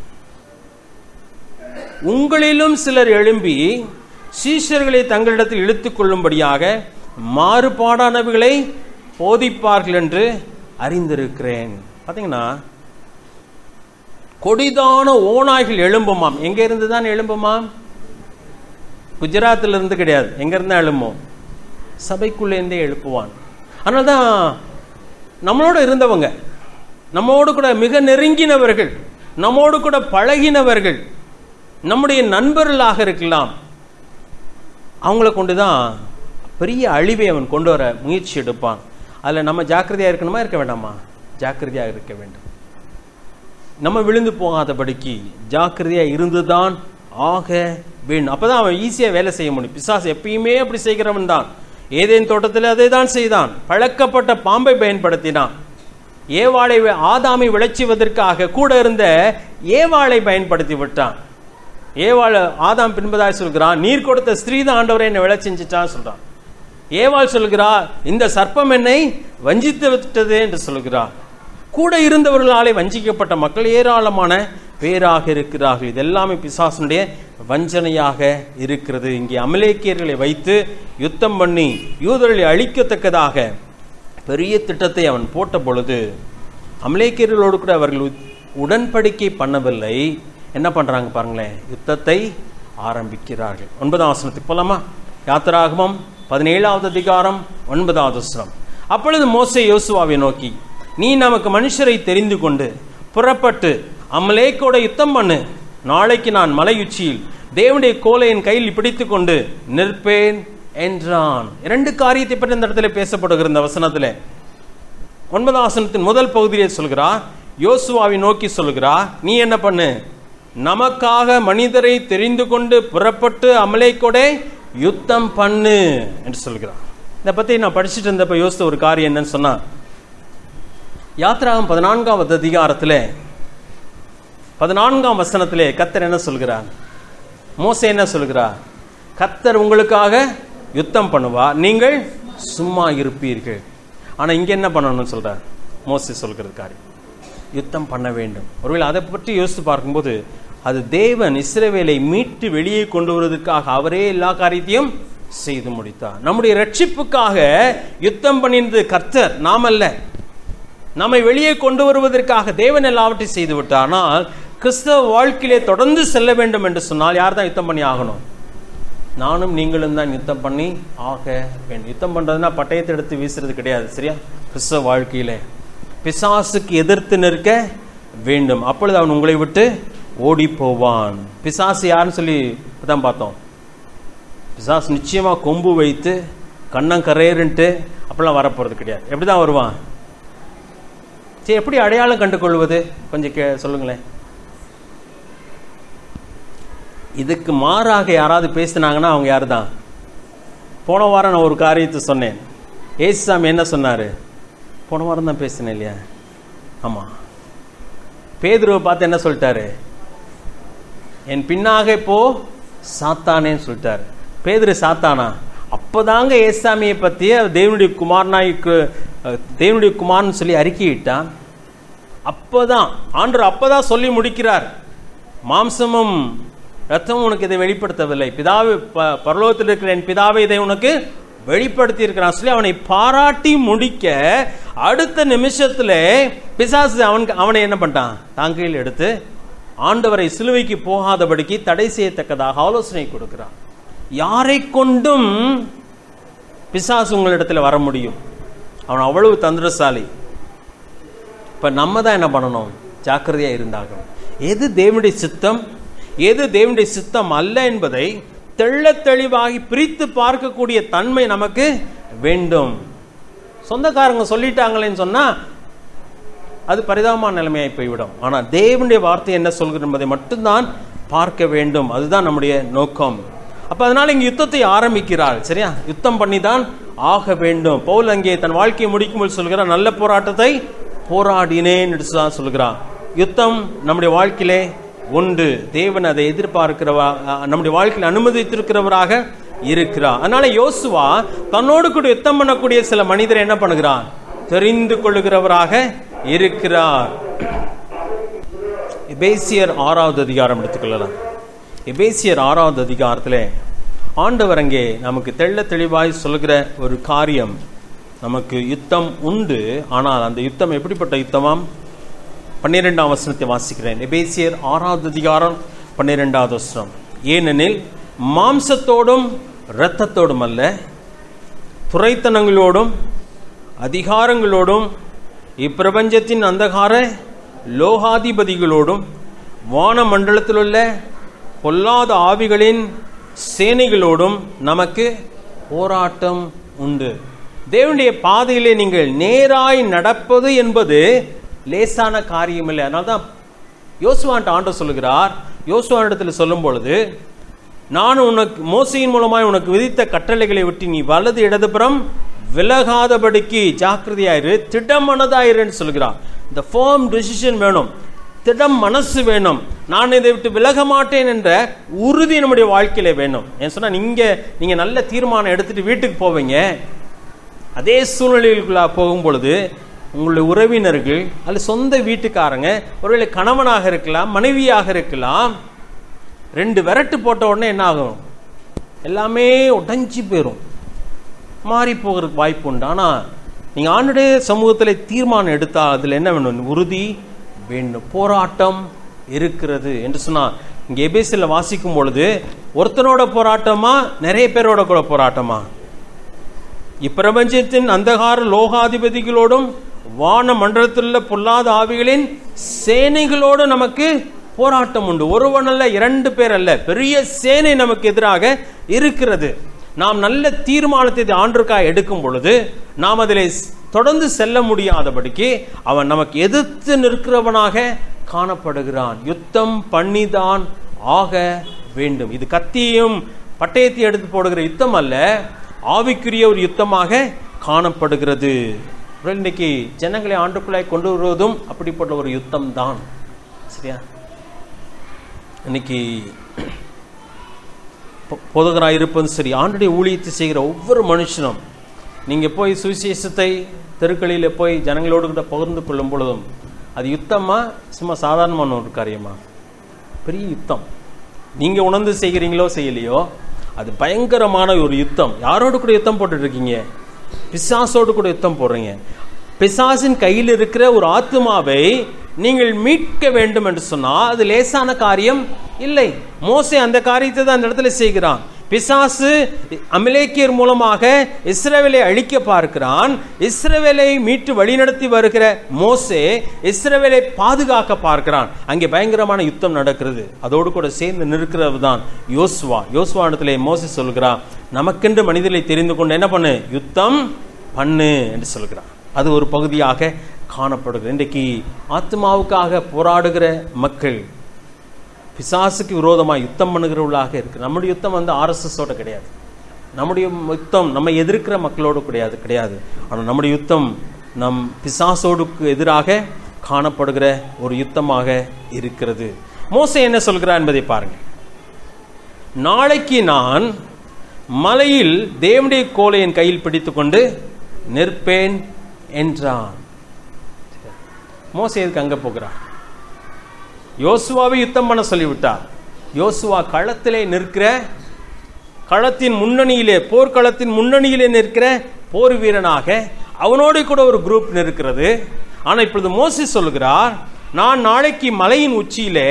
உங்களிலும் சிலர் எழும்பி சீஷர்களை தங்களிடத்தில் இழுத்துக் கொள்ளும்படியாக மாறுபாடானவைகளை போதிப்பார்கள் என்று அறிந்திருக்கிறேன். பாத்தீங்கன்னா, கொடிதான ஓநாய்கள் எழும்புமாம். எங்க இருந்து தான் எழும்புமாம்? குஜராத்தில் இருந்து கிடையாது. எங்க இருந்தா எழும்பும்? சபைக்குள்ளேருந்தே எழுப்புவான். அதனால்தான் நம்மளோட இருந்தவங்க, நம்மோடு கூட மிக நெருங்கினவர்கள், நம்மோடு கூட பழகினவர்கள், நம்முடைய நண்பர்களாக இருக்கலாம், அவங்கள கொண்டுதான் பெரிய அழிவை அவன் கொண்டு வர முயற்சி எடுப்பான். அதுல நம்ம ஜாக்கிரதையா இருக்கணுமா, இருக்க வேண்டாமா? ஜாக்கிரதையாக இருக்க வேண்டும். நம்ம விழுந்து போகாதபடிக்கு ஜாக்கிரதையா இருந்துதான் ஆக வேண்டும். அப்பதான் அவன் ஈஸியா வேலை செய்ய முடியும். பிசாசு எப்பயுமே அப்படி செய்கிறவன் தான். ஏதேன் தோட்டத்தில் அதை தான் செய்தான். பழக்கப்பட்ட பாம்பை பயன்படுத்தினான். ஏவாளை, ஆதாமை விளைச்சுவதற்காக கூட இருந்த ஏவாளை பயன்படுத்தி விட்டான். ஏவாள் ஆதாம் பின்பதாய் சொல்கிறான், நீர் கொடுத்த ஸ்திரீ தான் ஆண்டவரை என்னை விளை செஞ்சுட்டான் சொல்றான். ஏவாள் சொல்கிறார், இந்த சர்ப்பம் என்னை வஞ்சித்து விட்டது என்று சொல்கிறார். கூட இருந்தவர்களாலே வஞ்சிக்கப்பட்ட மக்கள் ஏராளமான பேராக இருக்கிறார்கள். இதெல்லாமே பிசாசனுடைய வஞ்சனையாக இருக்கிறது. இங்கே அமலேக்கியர்களை வைத்து யுத்தம் பண்ணி யூதர்களை அழிக்கத்தக்கதாக பெரிய திட்டத்தை அவன் போட்ட பொழுது அமலேக்கியர்களோடு கூட அவர்கள் உடன்படிக்கை பண்ணவில்லை. என்ன பண்றாங்க பாருங்களேன், யுத்தத்தை ஆரம்பிக்கிறார்கள். 9ஆம் வசனத்துக்கு போலாமா? யாத்திராகமம் 17வது அதிகாரம் 9வது வசனம். அப்பொழுது மோசே யோசுவாவை நோக்கி, நீ நமக்கு மனுஷரை தெரிந்து கொண்டு புறப்பட்டு அமலேக்கோட யுத்தம் பண்ணு. நாளைக்கு நான் மலையுச்சியில் தேவனுடைய கோலை என் கையில் பிடித்து கொண்டு நிற்பேன் என்றான். 2 காரியத்தை பற்றி இந்த இடத்துல பேசப்படுகிற இந்த வசனத்தில் 9ஆம் வசனத்தின் முதல் பகுதியை சொல்கிறார், யோசுவாவை நோக்கி சொல்கிறார், நீ என்ன பண்ணு, நமக்காக மனிதரை தெரிந்து கொண்டு புறப்பட்டு அமலேக்கோட யுத்தம் பண்ணு என்று சொல்கிறார். இதை பற்றி நான் படிச்சுட்டு இருந்தப்ப யோசித்த ஒரு காரியம் என்னன்னு சொன்னா, யாத்திராகம் 14ஆம் அதிகாரத்தில் 14ஆம் வசனத்திலே கர்த்தர் என்ன சொல்கிறார், மோசே என்ன சொல்கிறார், கர்த்தர் உங்களுக்காக யுத்தம் பண்ணுவார், நீங்கள் சும்மா இருப்பீர்கள். ஆனா இங்க என்ன பண்ணணும்னு சொல்றார் மோசே சொல்கிறது காரியம், யுத்தம் பண்ண வேண்டும். ஒருவேளை அதை பற்றி யோசித்து பார்க்கும்போது அது தேவன் இஸ்ரவேலை மீட்டு வெளியே கொண்டு வருவதற்காக அவரே எல்லா காரியத்தையும் செய்து முடித்தார். நம்முடைய ரட்சிப்புக்காக யுத்தம் பண்ணினது கர்த்தர், நாம் அல்ல. நம்மை வெளியே கொண்டு வருவதற்காக தேவன் எல்லாவற்றையும் செய்து விட்டார். ஆனால் கிறிஸ்தவ வாழ்க்கையிலே தொடர்ந்து செல்ல வேண்டும் என்று சொன்னால் யார் தான் யுத்தம் பண்ணி ஆகணும்? நானும் நீங்களும் தான் யுத்தம் பண்ணி ஆக வேண்டும். யுத்தம் பண்றதுன்னா பட்டயத்தை எடுத்து வீசுறது கிடையாது, சரியா? கிறிஸ்தவ வாழ்க்கையில பிசாசுக்கு எதிர்த்து நிற்க வேண்டும். அப்பொழுது அவன் உங்களை விட்டு ஓடி போவான். பிசாசு யாருன்னு சொல்லி தான் பார்த்தோம். பிசாசு நிச்சயமா கொம்பு வைத்து கண்ணம் கரையறுன்ட்டு அப்படிலாம் வரப்போறது கிடையாது. எப்படிதான் வருவான்? சரி, எப்படி அடையாளம் கண்டு கொள்வது கொஞ்சம் சொல்லுங்களேன். இதுக்கு மாறாக யாராவது பேசினாங்கன்னா அவங்க யாரு தான்? போன வாரம் நான் ஒரு காரியத்தை சொன்னேன். ஏசுசாமி என்ன சொன்னாரு? போன வாரம் தான் பேசினேன் இல்லையா? ஆமா, பேதுருவை பார்த்து என்ன சொல்லிட்டாரு? என் பின்னாக போ சாத்தானேன்னு சொல்லிட்டாரு. பேதுரு சாத்தானா? அப்பதாங்க ஏசுசாமியை பத்தி தேவனுடைய குமார்னு சொல்லி அறிக்கையிட்டான். அப்பதான் ஆண்டவர் அப்பதான் சொல்லி முடிக்கிறார், மாம்சமும் ரத்தமும் உனக்கு இதை வெளிப்படுத்தவில்லை, பிதாவை பரலோகத்தில் இருக்கிற என் பிதாவை இதை உனக்கு வெளிப்படுத்தி இருக்கிறான் சொல்லி அவனை பாராட்டி முடிக்க அடுத்த நிமிஷத்துல பிசாசு அவனை என்ன பண்ணிட்டான்? தாங்கையில் எடுத்து ஆண்டவரை சிலுவைக்கு போகாதபடிக்கு தடை செய்யத்தக்கதாக ஆலோசனை கொடுக்கிறான். யாரை கொண்டும் பிசாசு உங்களிடத்துல வர முடியும். அவன் அவ்வளவு தந்திரசாலி. இப்ப நம்ம தான் என்ன பண்ணணும்? ஜாக்கிரதையா இருந்தாகணும். எது தேவனுடைய சித்தம், எது தேவனுடைய சித்தம் அல்ல என்பதை தெள்ள தெளிவாகி பிரித்து பார்க்கக்கூடிய தன்மை நமக்கு வேண்டும். சொந்தக்காரங்க சொல்லிட்டாங்களேன்னு சொன்னா அது பரிதாபமான நிலைமையாய் போய்விடும். ஆனா தேவனுடைய வார்த்தை என்ன சொல்கிறது என்பதை மட்டும்தான் பார்க்க வேண்டும். அதுதான் நம்முடைய நோக்கம். அப்ப அதனால இங்க யுத்தத்தை ஆரம்பிக்கிறாள், சரியா? யுத்தம் பண்ணி தான் ஆக வேண்டும். பவுல் அங்கே தன் வாழ்க்கையை முடிக்கும்போது சொல்கிறார், நல்ல போராட்டத்தை போராடினேன் என்று தான் சொல்கிறான். யுத்தம் நம்முடைய வாழ்க்கையிலே உண்டு. தேவன் அதை எதிர்பார்க்கிறவா, நம்முடைய வாழ்க்கையில் அனுமதித்திருக்கிறவராக இருக்கிறார். அதனால யோசுவா தன்னோடு கூட யுத்தம் பண்ணக்கூடிய சில மனிதரை என்ன பண்ணுகிறான்? தெரிந்து கொள்ளுகிறவராக இருக்கிறார். எபேசியர் 6வது அதிகாரம் எடுத்துக்கொள்ளலாம். எபேசியர் 6வது அதிகாரத்திலே ஆண்டவர் அங்கே நமக்கு தெள்ள தெளிவாய் சொல்கிற ஒரு காரியம், நமக்கு யுத்தம் உண்டு. ஆனால் அந்த யுத்தம் எப்படிப்பட்ட யுத்தமாம்? 12ஆம் வசனத்தை வாசிக்கிறேன். எபேசியர் 6வது அதிகாரம் 12வது வசனம். ஏனெனில் மாம்சத்தோடும் இரத்தத்தோடும் அல்ல, துரைத்தனங்களோடும் அதிகாரங்களோடும் இப்பிரபஞ்சத்தின் அந்தகார லோகாதிபதிகளோடும் வானமண்டலத்தில் உள்ள பொல்லாத ஆவிகளின் சேனைகளோடும் நமக்கு போராட்டம் உண்டு. தேவனுடைய பாதையிலே நீங்கள் நேராய் நடப்பது என்பது லேசான காரியம் இல்லை. அதனால்தான் யோசுவான்ட்ட ஆண்டவர் சொல்லுகிறார். யோசுவானிடத்தில் சொல்லும் பொழுது, நான் உனக்கு மோசையின் மூலமாய் உனக்கு விதித்த கட்டளைகளை விட்டு நீ வலது இடதுபுறம் விலகாதபடிக்கு ஜாக்கிரதையாயிரு, திடமனதாயிருன்னு சொல்கிறார். இந்த ஃபர்ம் டிசிஷன் வேணும், திடம் மனசு வேணும். நான் இதை விட்டு விலக மாட்டேன் என்ற உறுதி நம்முடைய வாழ்க்கையில வேணும். ஏன் சொன்னா, நீங்க நல்ல தீர்மானம் எடுத்துட்டு வீட்டுக்கு போவீங்க. அதே சூழ்நிலைகளுக்குள்ள போகும் பொழுது உங்களுடைய உறவினர்கள் அல்லது சொந்த வீட்டுக்காரங்க, ஒருவேளை கணவனாக இருக்கலாம், மனைவியாக இருக்கலாம், 2 விரட்டு போட்ட உடனே என்ன ஆகும்? எல்லாமே உடைஞ்சி போயிடும், மாறி போகிறதுக்கு வாய்ப்பு உண்டு. ஆனா நீங்க ஆண்டுடைய சமூகத்தில் தீர்மானம் எடுத்தா அதுல என்ன வேணும்? உறுதி வேண்டும், போராட்டம் இருக்கிறது என்று சொன்னா. இங்க எபேசியர்ல வாசிக்கும் பொழுது ஒருத்தனோட போராட்டமா, நிறைய பேரோட கூட போராட்டமா? இப்பிரபஞ்சத்தின் அந்தகார லோகாதிபதிகளோடும் வான மண்டலத்தில் பொல்லாத ஆவிகளின் சேனைகளோடு நமக்கு போராட்டம் உண்டு. ஒருவன் அல்ல, 2 பேர் அல்ல, பெரிய சேனை நமக்கு எதிராக இருக்கிறது. நாம் நல்ல தீர்மானத்தை ஆண்டவருக்காக எடுக்கும் பொழுது நாம் அதிலே தொடர்ந்து செல்ல முடியாதபடிக்கு அவன் நமக்கு எதிர்த்து நிற்கிறவனாக காணப்படுகிறான். யுத்தம் பண்ணிதான் ஆக வேண்டும். இது கத்தியையும் பட்டயத்தை எடுத்து போடுகிற யுத்தம் அல்ல, ஆவிக்குரிய ஒரு யுத்தமாக காணப்படுகிறது. இன்னைக்கு ஜனங்களை ஆண்டுக்குள்ளாய் கொண்டு வருவதும் அப்படிப்பட்ட ஒரு யுத்தம் தான். சரியா? இன்னைக்கு போதகராக இருப்பதும் சரி, ஆண்டுடைய ஊழியத்தை செய்கிற ஒவ்வொரு மனுஷனும் நீங்கள் போய் சுவிசேஷத்தை தெருக்களில் போய் ஜனங்களோடு கூட பகிர்ந்து கொள்ளும் பொழுதும் அது யுத்தமா சும்மா சாதாரணமான ஒரு காரியமா? பெரிய யுத்தம். நீங்கள் உணர்ந்து செய்கிறீங்களோ செய்யலையோ அது பயங்கரமான ஒரு யுத்தம். யாரோடு கூட யுத்தம் போட்டுட்டு இருக்கீங்க? பிசாசோடு கூட யுத்தம் போடுறீங்க. பிசாசின் கையில் இருக்கிற ஒரு ஆத்மாவை நீங்கள் மீட்க வேண்டும் என்று சொன்னால் அது லேசான காரியம் இல்லை. மோசே அந்த காரியத்தை தான் அந்த இடத்துல செய்கிறான். பிசாசு அமலேக்கியர் மூலமாக இஸ்ரவேலை அழிக்க பார்க்கிறான். இஸ்ரவேலை மீட்டு வழிநடத்தி வருகிற மோசே இஸ்ரவேலை பாதுகாக்க பார்க்கிறான். அங்கே பயங்கரமான யுத்தம் நடக்கிறது. அதோடு கூட சேர்ந்து நிற்கிறது தான் யோசுவா. யோசுவா இடத்துல மோசே சொல்கிறான், நமக்கென்று மனிதர்களை தெரிந்து கொண்டு என்ன பண்ணு, யுத்தம் பண்ணு என்று சொல்கிறான். அது ஒரு பகுதியாக காணப்படுகிறது. இன்றைக்கு ஆத்மாவுக்காக போராடுகிற மக்கள் பிசாசுக்கு விரோதமாக யுத்தம் பண்ணுகிறவர்களாக இருக்கு. நம்முடைய யுத்தம் RSSோட கிடையாது. நம்முடைய யுத்தம் நம்ம எதிர்க்கிற மக்களோடு கிடையாது. ஆனால் நம்முடைய யுத்தம் நம் பிசாசோடுக்கு எதிராக காணப்படுகிற ஒரு யுத்தமாக இருக்கிறது. மோசே என்ன சொல்கிறார் என்பதை பாருங்கள். நாளைக்கு நான் மலையில் தேவனுடைய கோலை என் கையில் பிடித்து கொண்டு நிற்பேன் என்றான். மோசே எதுக்கு அங்க போகிறார்? யோசுவாவை யுத்தம் பண்ண சொல்லிவிட்டார். யோசுவா களத்திலே நிற்கிற, களத்தின் முன்னணியிலே, போர்க்களத்தின் முன்னணியிலே நிற்கிற போர் வீரனாக அவனோடு கூட ஒரு குரூப் நிற்கிறது. ஆனால் இப்பொழுது மோசே சொல்கிறார், நான் நாளைக்கு மலையின் உச்சியிலே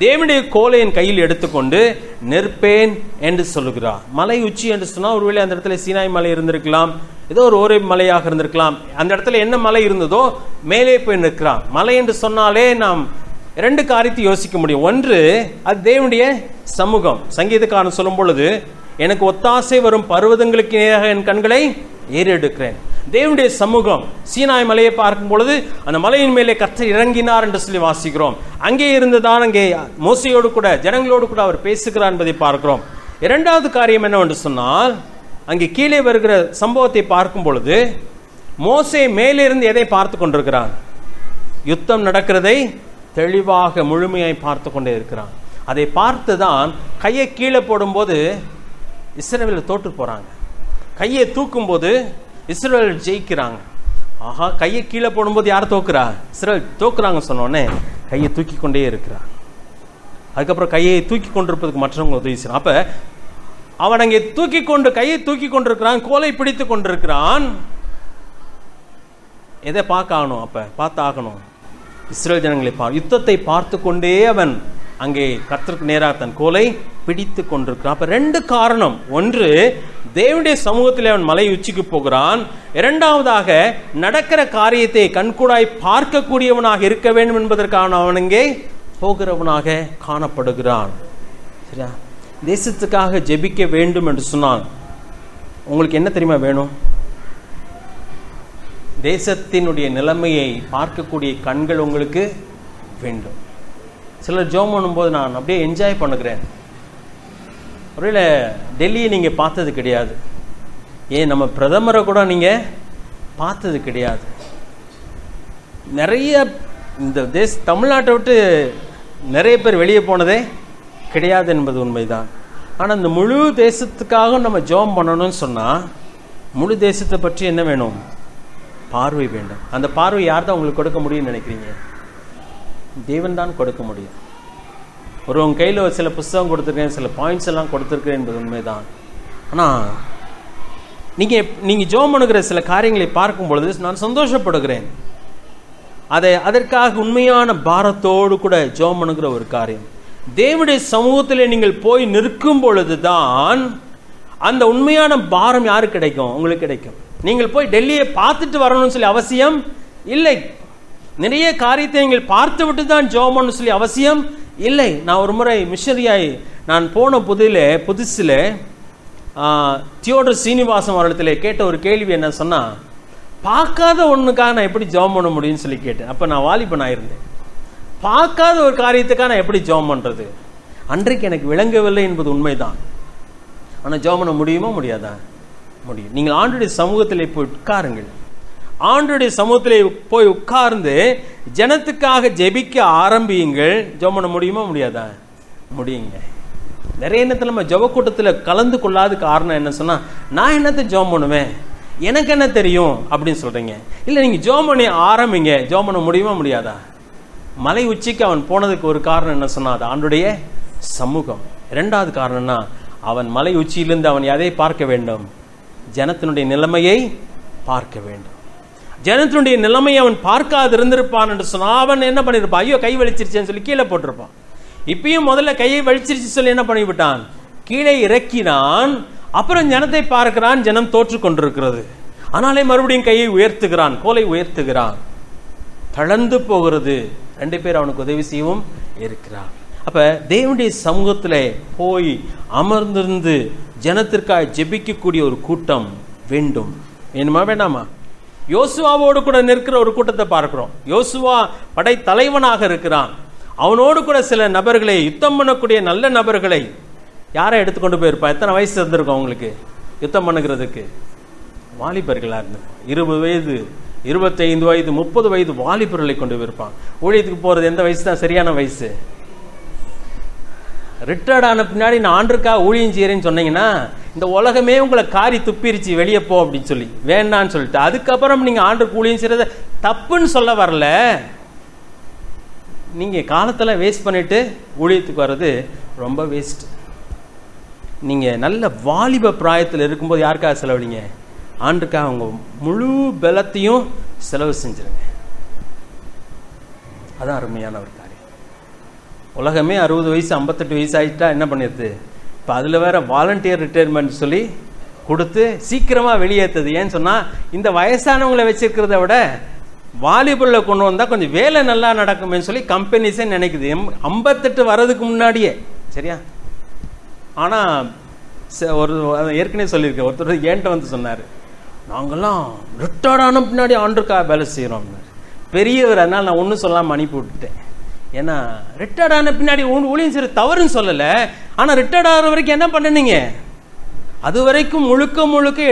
தேவனுடைய கோலை என் கையில் எடுத்துக்கொண்டு நிற்பேன் என்று சொல்லுகிறார். மலை உச்சி என்று சொன்னால் ஒருவேளை அந்த இடத்துல சீனாய் மலை இருந்திருக்கலாம், ஏதோ ஒரு ஓரே மலையாக இருந்திருக்கலாம். அந்த இடத்துல என்ன மலை இருந்ததோ மேலே போய் நிற்கிறான். மலை என்று சொன்னாலே நாம் 2 காரியத்தை யோசிக்க முடியும். ஒன்று, அது தேவனுடைய சமூகம். சங்கீதக்காரன் சொல்லும் பொழுது, எனக்கு ஒத்தாசை வரும் பர்வதங்களுக்கு நேராக என் கண்களை ஏறெடுக்கிறேன். தேவனுடைய சமூகம். சீனாய் மலையை பார்க்கும் பொழுது அந்த மலையின் மேலே கர்த்தர் இறங்கினார் என்று சொல்லி வாசிக்கிறோம். அங்கே இருந்துதான் அங்கே மோசையோடு கூட ஜனங்களோடு கூட அவர் பேசுகிறார் என்பதை பார்க்கிறோம். 2வது காரியம் என்னவென்று சொன்னால், அங்கே கீழே வருகிற சம்பவத்தை பார்க்கும் பொழுது மோசே மேலிருந்து எதை பார்த்து கொண்டிருக்கிறான்? யுத்தம் நடக்கிறதை தெளிவாக முழுமையாய் பார்த்து கொண்டே இருக்கிறான். அதை பார்த்துதான் கையை கீழே போடும்போது இஸ்ரவேல் தோற்று போறாங்க. கையை தூக்கும் போது இஸ்ரவேல் ஜெயிக்கிறாங்க. ஆஹா, கையை கீழே போடும்போது யார் தோக்குறா? இஸ்ரவேல் தோக்குறாங்க சொன்னோடனே கையை தூக்கி கொண்டே இருக்கிறான். அதுக்கப்புறம் கையை தூக்கி கொண்டிருப்பதுக்கு மற்றவங்க உதவி செய்யறான். அப்ப அவன் அங்கே கையை தூக்கி கொண்டிருக்கிறான், கோலை பிடித்து கொண்டிருக்கிறான். எதை பார்க்கணும்? அப்ப பார்த்தாகணும் இஸ்ரவேல் ஜனங்களை யுத்தத்தை பார்த்து கொண்டே அவன் அங்கே கர்த்தருக்கு நேராக தன் கோலை பிடித்து கொண்டிருக்கிறான். அப்ப 2 காரணம். ஒன்று, தேவனுடைய சமூகத்தில் அவன் மலை உச்சிக்கு போகிறான். 2வதாக நடக்கிற காரியத்தை கண்கூடாய் பார்க்கக்கூடியவனாக இருக்க வேண்டும் என்பதற்கான அவன் அங்கே போகிறவனாக காணப்படுகிறான். சரியா? தேசத்துக்காக ஜெபிக்க வேண்டும் என்று சொன்னால் உங்களுக்கு என்ன தெரியுமா வேணும்? தேசத்தினுடைய நிலைமையை பார்க்கக்கூடிய கண்கள் உங்களுக்கு வேண்டும். சிலர் ஜெபம் பண்ணும்போது நான் அப்படியே என்ஜாய் பண்ணுகிறேன். ஒருவேளை டெல்லியை நீங்கள் பார்த்தது கிடையாது, ஏன் நம்ம பிரதமரை கூட நீங்கள் பார்த்தது கிடையாது. நிறைய இந்த தமிழ்நாட்டை விட்டு நிறைய பேர் வெளியே போனதே கிடையாது என்பது உண்மைதான். ஆனால் இந்த முழு தேசத்துக்காக நம்ம ஜெபம் பண்ணணும்னு சொன்னால் முழு தேசத்தை பற்றி என்ன வேணும்? பார்வை வேண்டும். அந்த பார்வை யார் தான் உங்களுக்கு கொடுக்க முடியும்னு நினைக்கிறீங்க? தேவன் தான் கொடுக்க முடியும். உங்க கையில் சில புத்தகம் கொடுத்துருக்கேன், சில பாயிண்ட்ஸ் எல்லாம் கொடுத்துருக்கேன் என்பது உண்மைதான். ஆனால் நீங்கள் ஜெபம் பண்ணுகிற சில காரியங்களை பார்க்கும் பொழுது நான் சந்தோஷப்படுகிறேன். அதற்காக உண்மையான பாரத்தோடு கூட ஜெபம் பண்ணுகிற ஒரு காரியம். தேவனுடைய சமூகத்தில் நீங்கள் போய் நிற்கும் பொழுதுதான் அந்த உண்மையான பாரம் யாருக்கு கிடைக்கும்? உங்களுக்கு கிடைக்கும். நீங்கள் போய் டெல்லியை பார்த்துட்டு வரணும்னு சொல்லி அவசியம் இல்லை. நிறைய காரியத்தை நீங்கள் பார்த்து விட்டு தான் ஜெபம்னு சொல்லி அவசியம் இல்லை. நான் ஒரு முறை மிஷனரியாய் நான் போன புதுசில் தியோடர் சீனிவாசன் அவர்களிடத்தில் கேட்ட ஒரு கேள்வி என்ன சொன்னா, பார்க்காத ஒண்ணுக்காக நான் எப்படி ஜெபம் பண்ண முடியும்னு சொல்லி கேட்டேன். அப்ப நான் வாலிபன் ஆயிருந்தேன். பார்க்காத ஒரு காரியத்துக்காக நான் எப்படி ஜெபம் பண்றது? அன்றைக்கு எனக்கு விளங்கவில்லை என்பது உண்மைதான். ஆனா ஜெபம் பண்ண முடியுமா முடியாதா? முடியும். நீங்கள் ஆண்டவருடைய சமூகத்திலே போய் உட்காருங்கள். ஆண்டவருடைய சமூகத்திலே போய் உட்கார்ந்து ஜனத்துக்காக ஜெபிக்க ஆரம்பியுங்கள். ஜெபம் பண்ண முடியுமா முடியாதா? முடியுங்க. நிறைய நேரத்தில் நம்ம ஜெப கூட்டத்தில் கலந்து கொள்ளாத காரணம் என்ன சொன்னா, நான் என்னத்தை ஜெபம் பண்ணுவேன், எனக்கு என்ன தெரியும் அப்படின்னு சொல்றீங்க. இல்லை, நீங்க ஜெபம் பண்ணி ஆரம்பிங்க. ஜெபம் பண்ண முடியுமா முடியாதா? மலை உச்சிக்கு அவன் போனதுக்கு ஒரு காரணம் என்ன சொன்னா, அது ஆண்டவருடைய சமூகம். இரண்டாவது காரணம்னா, அவன் மலை உச்சியிலிருந்து அவன் எதை பார்க்க வேண்டும்? ஜனத்தினுடைய நிலைமையை பார்க்க வேண்டும். ஜனத்தினுடைய நிலைமையை அவன் பார்க்காது இருந்திருப்பான் என்று சொன்னா, அவன் என்ன பண்ணிருப்பான்? ஐயோ கை வலிச்சிருச்சேன்னு சொல்லி கீழே போட்டிருப்பான். இப்பயும் முதல்ல கையை வலிச்சிருச்சு சொல்லி என்ன பண்ணிவிட்டான்? கீழே இறக்கினான். அப்புறம் ஜனத்தை பார்க்கிறான். ஜனம் தோற்று கொண்டிருக்கிறது. ஆனாலே மறுபடியும் கையை உயர்த்துகிறான், கோலை உயர்த்துகிறான். தளர்ந்து போகிறது. 2 பேர் அவனுக்கு உதவி செய்யவும் இருக்கிறார். அப்ப தேவனுடைய சமூகத்திலே போய் அமர்ந்திருந்து ஜனத்திற்காக ஜெபிக்கக்கூடிய ஒரு கூட்டம் வேண்டும். வேணுமா வேண்டாமா? யோசுவாவோடு கூட நிற்கிற ஒரு கூட்டத்தை பார்க்கிறோம். யோசுவா படை தலைவனாக இருக்கிறான். அவனோடு கூட சில நபர்களை, யுத்தம் பண்ணக்கூடிய நல்ல நபர்களை, யாரை எடுத்துக்கொண்டு போயிருப்பான்? எத்தனை வயசு இருந்திருக்கும் அவங்களுக்கு யுத்தம் பண்ணுகிறதுக்கு? வாலிபர்களா இருந்து 20 வயது, 25 வயது, 30 வயது வாலிபர்களை கொண்டு போயிருப்பான். ஊழியத்துக்கு போறது எந்த வயசு தான் சரியான வயசு? ரிட்டையர்ட் ஆன பின்னாடி நான் ஆண்டுக்காக ஊழியம் செய்யறேன்னு சொன்னீங்கன்னா, இந்த உலகமே உங்களை காரி துப்பிருச்சு, வெளியே போ அப்படின்னு சொல்லி வேண்டான்னு சொல்லிட்டு, அதுக்கப்புறம் நீங்க ஆண்டுக்கு ஊழியம் செய்யறத தப்புன்னு சொல்ல வரல. நீங்க காலத்துல வேஸ்ட் பண்ணிட்டு ஊழியத்துக்கு வர்றது ரொம்ப வேஸ்ட். நீங்க நல்ல வாலிப பிராயத்தில் இருக்கும்போது யாருக்காக செலவழிங்க? ஆண்டுக்காக உங்க முழு பலத்தையும் செலவு செஞ்சிருங்க. அதான் அருமையான ஒரு காரியம். உலகமே 60 வயசு 58 வயசு ஆயிட்டா என்ன பண்ணிடுது? இப்போ அதில் வேற வாலண்டியர் ரிட்டையர்மெண்ட் சொல்லி கொடுத்து சீக்கிரமா வெளியேற்றுது. ஏன்னு சொன்னா, இந்த வயசானவங்களை வச்சிருக்கிறத விட வாலிபுரில் கொண்டு வந்தால் கொஞ்சம் வேலை நல்லா நடக்குமே சொல்லி கம்பெனிஸே நினைக்குது. 58 வர்றதுக்கு முன்னாடியே. சரியா? ஆனால் ஒரு ஏற்கனவே சொல்லியிருக்கேன், ஒருத்தர் என்கிட்ட வந்து சொன்னார், நாங்கள்லாம் ரிட்டையர்ட் ஆன பின்னாடி ஆண்டுக்காக வேலை செய்கிறோம். பெரியவர், அதனால் நான் ஒன்றும் சொல்லாமல் அனுப்பி விட்டுட்டேன். ஏன்னா ரிட்டையர்ட் ஆன பின்னாடி ஊழியம் செய்ய தவறுன்னு சொல்லலை, ஆனால் ரிட்டையர்ட் ஆகிற வரைக்கும் என்ன பண்ணீங்க? அது வரைக்கும் முழுக்க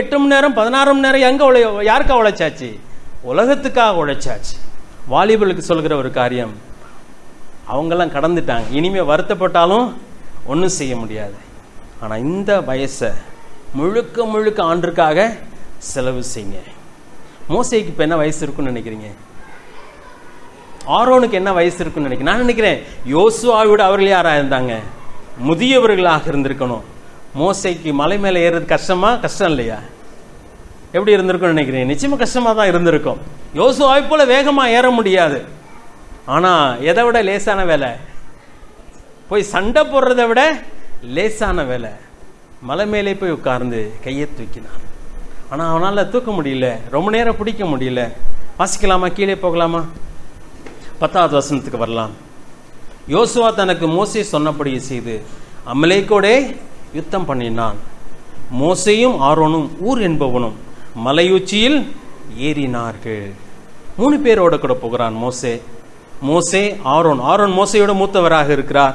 8 மணி நேரம் 16 மணி நேரம் எங்கே யாருக்கா உழைச்சாச்சு? உலகத்துக்காக உழைச்சாச்சு. வாலிபர்களுக்கு சொல்கிற ஒரு காரியம், அவங்கெல்லாம் கடந்துட்டாங்க. இனிமே வருத்தப்பட்டாலும் ஒன்றும் செய்ய முடியாது. ஆனால் இந்த வயசை முழுக்க ஆண்டுக்காக செலவு செய்யுங்க. மோசேக்கு இப்போ என்ன வயசு இருக்குன்னு நினைக்கிறீங்க? ஆரோனுக்கு என்ன வயசு இருக்குன்னு நினைக்கிறேன்? நான் நினைக்கிறேன் யோசுவாவோட அவர்கள் யாராக இருந்தாங்க? முதியவர்களாக இருந்திருக்கணும். மோசேக்கு மலை மேலே ஏறுறது கஷ்டம் இல்லையா? எப்படி இருந்திருக்கும் நினைக்கிறேன்? நிச்சயமா கஷ்டமா தான் இருந்திருக்கும். யோசுவாவை போல வேகமா ஏற முடியாது. ஆனா எதை விட லேசான வேலை? போய் சண்டை போடுறதை விட லேசான வேலை. மலை மேலே போய் உட்கார்ந்து கையை தூக்கினான். ஆனா அவனால தூக்க முடியல, ரொம்ப நேரம் பிடிக்க முடியல. வாசிக்கலாமா? கீழே போகலாமா? 10வது வசனத்துக்கு வரலாம். யோசுவா தனக்கு மோசே சொன்னபடி செய்து அமலேக்கோடே யுத்தம் பண்ணினான். மோசேயும் ஆரோனும் ஊர் என்பவனும் மலையுச்சியில் ஏறினார்கள். 3 பேரோட கூட போகிறான் மோசே ஆரோன். மோசையோட மூத்தவராக இருக்கிறார்.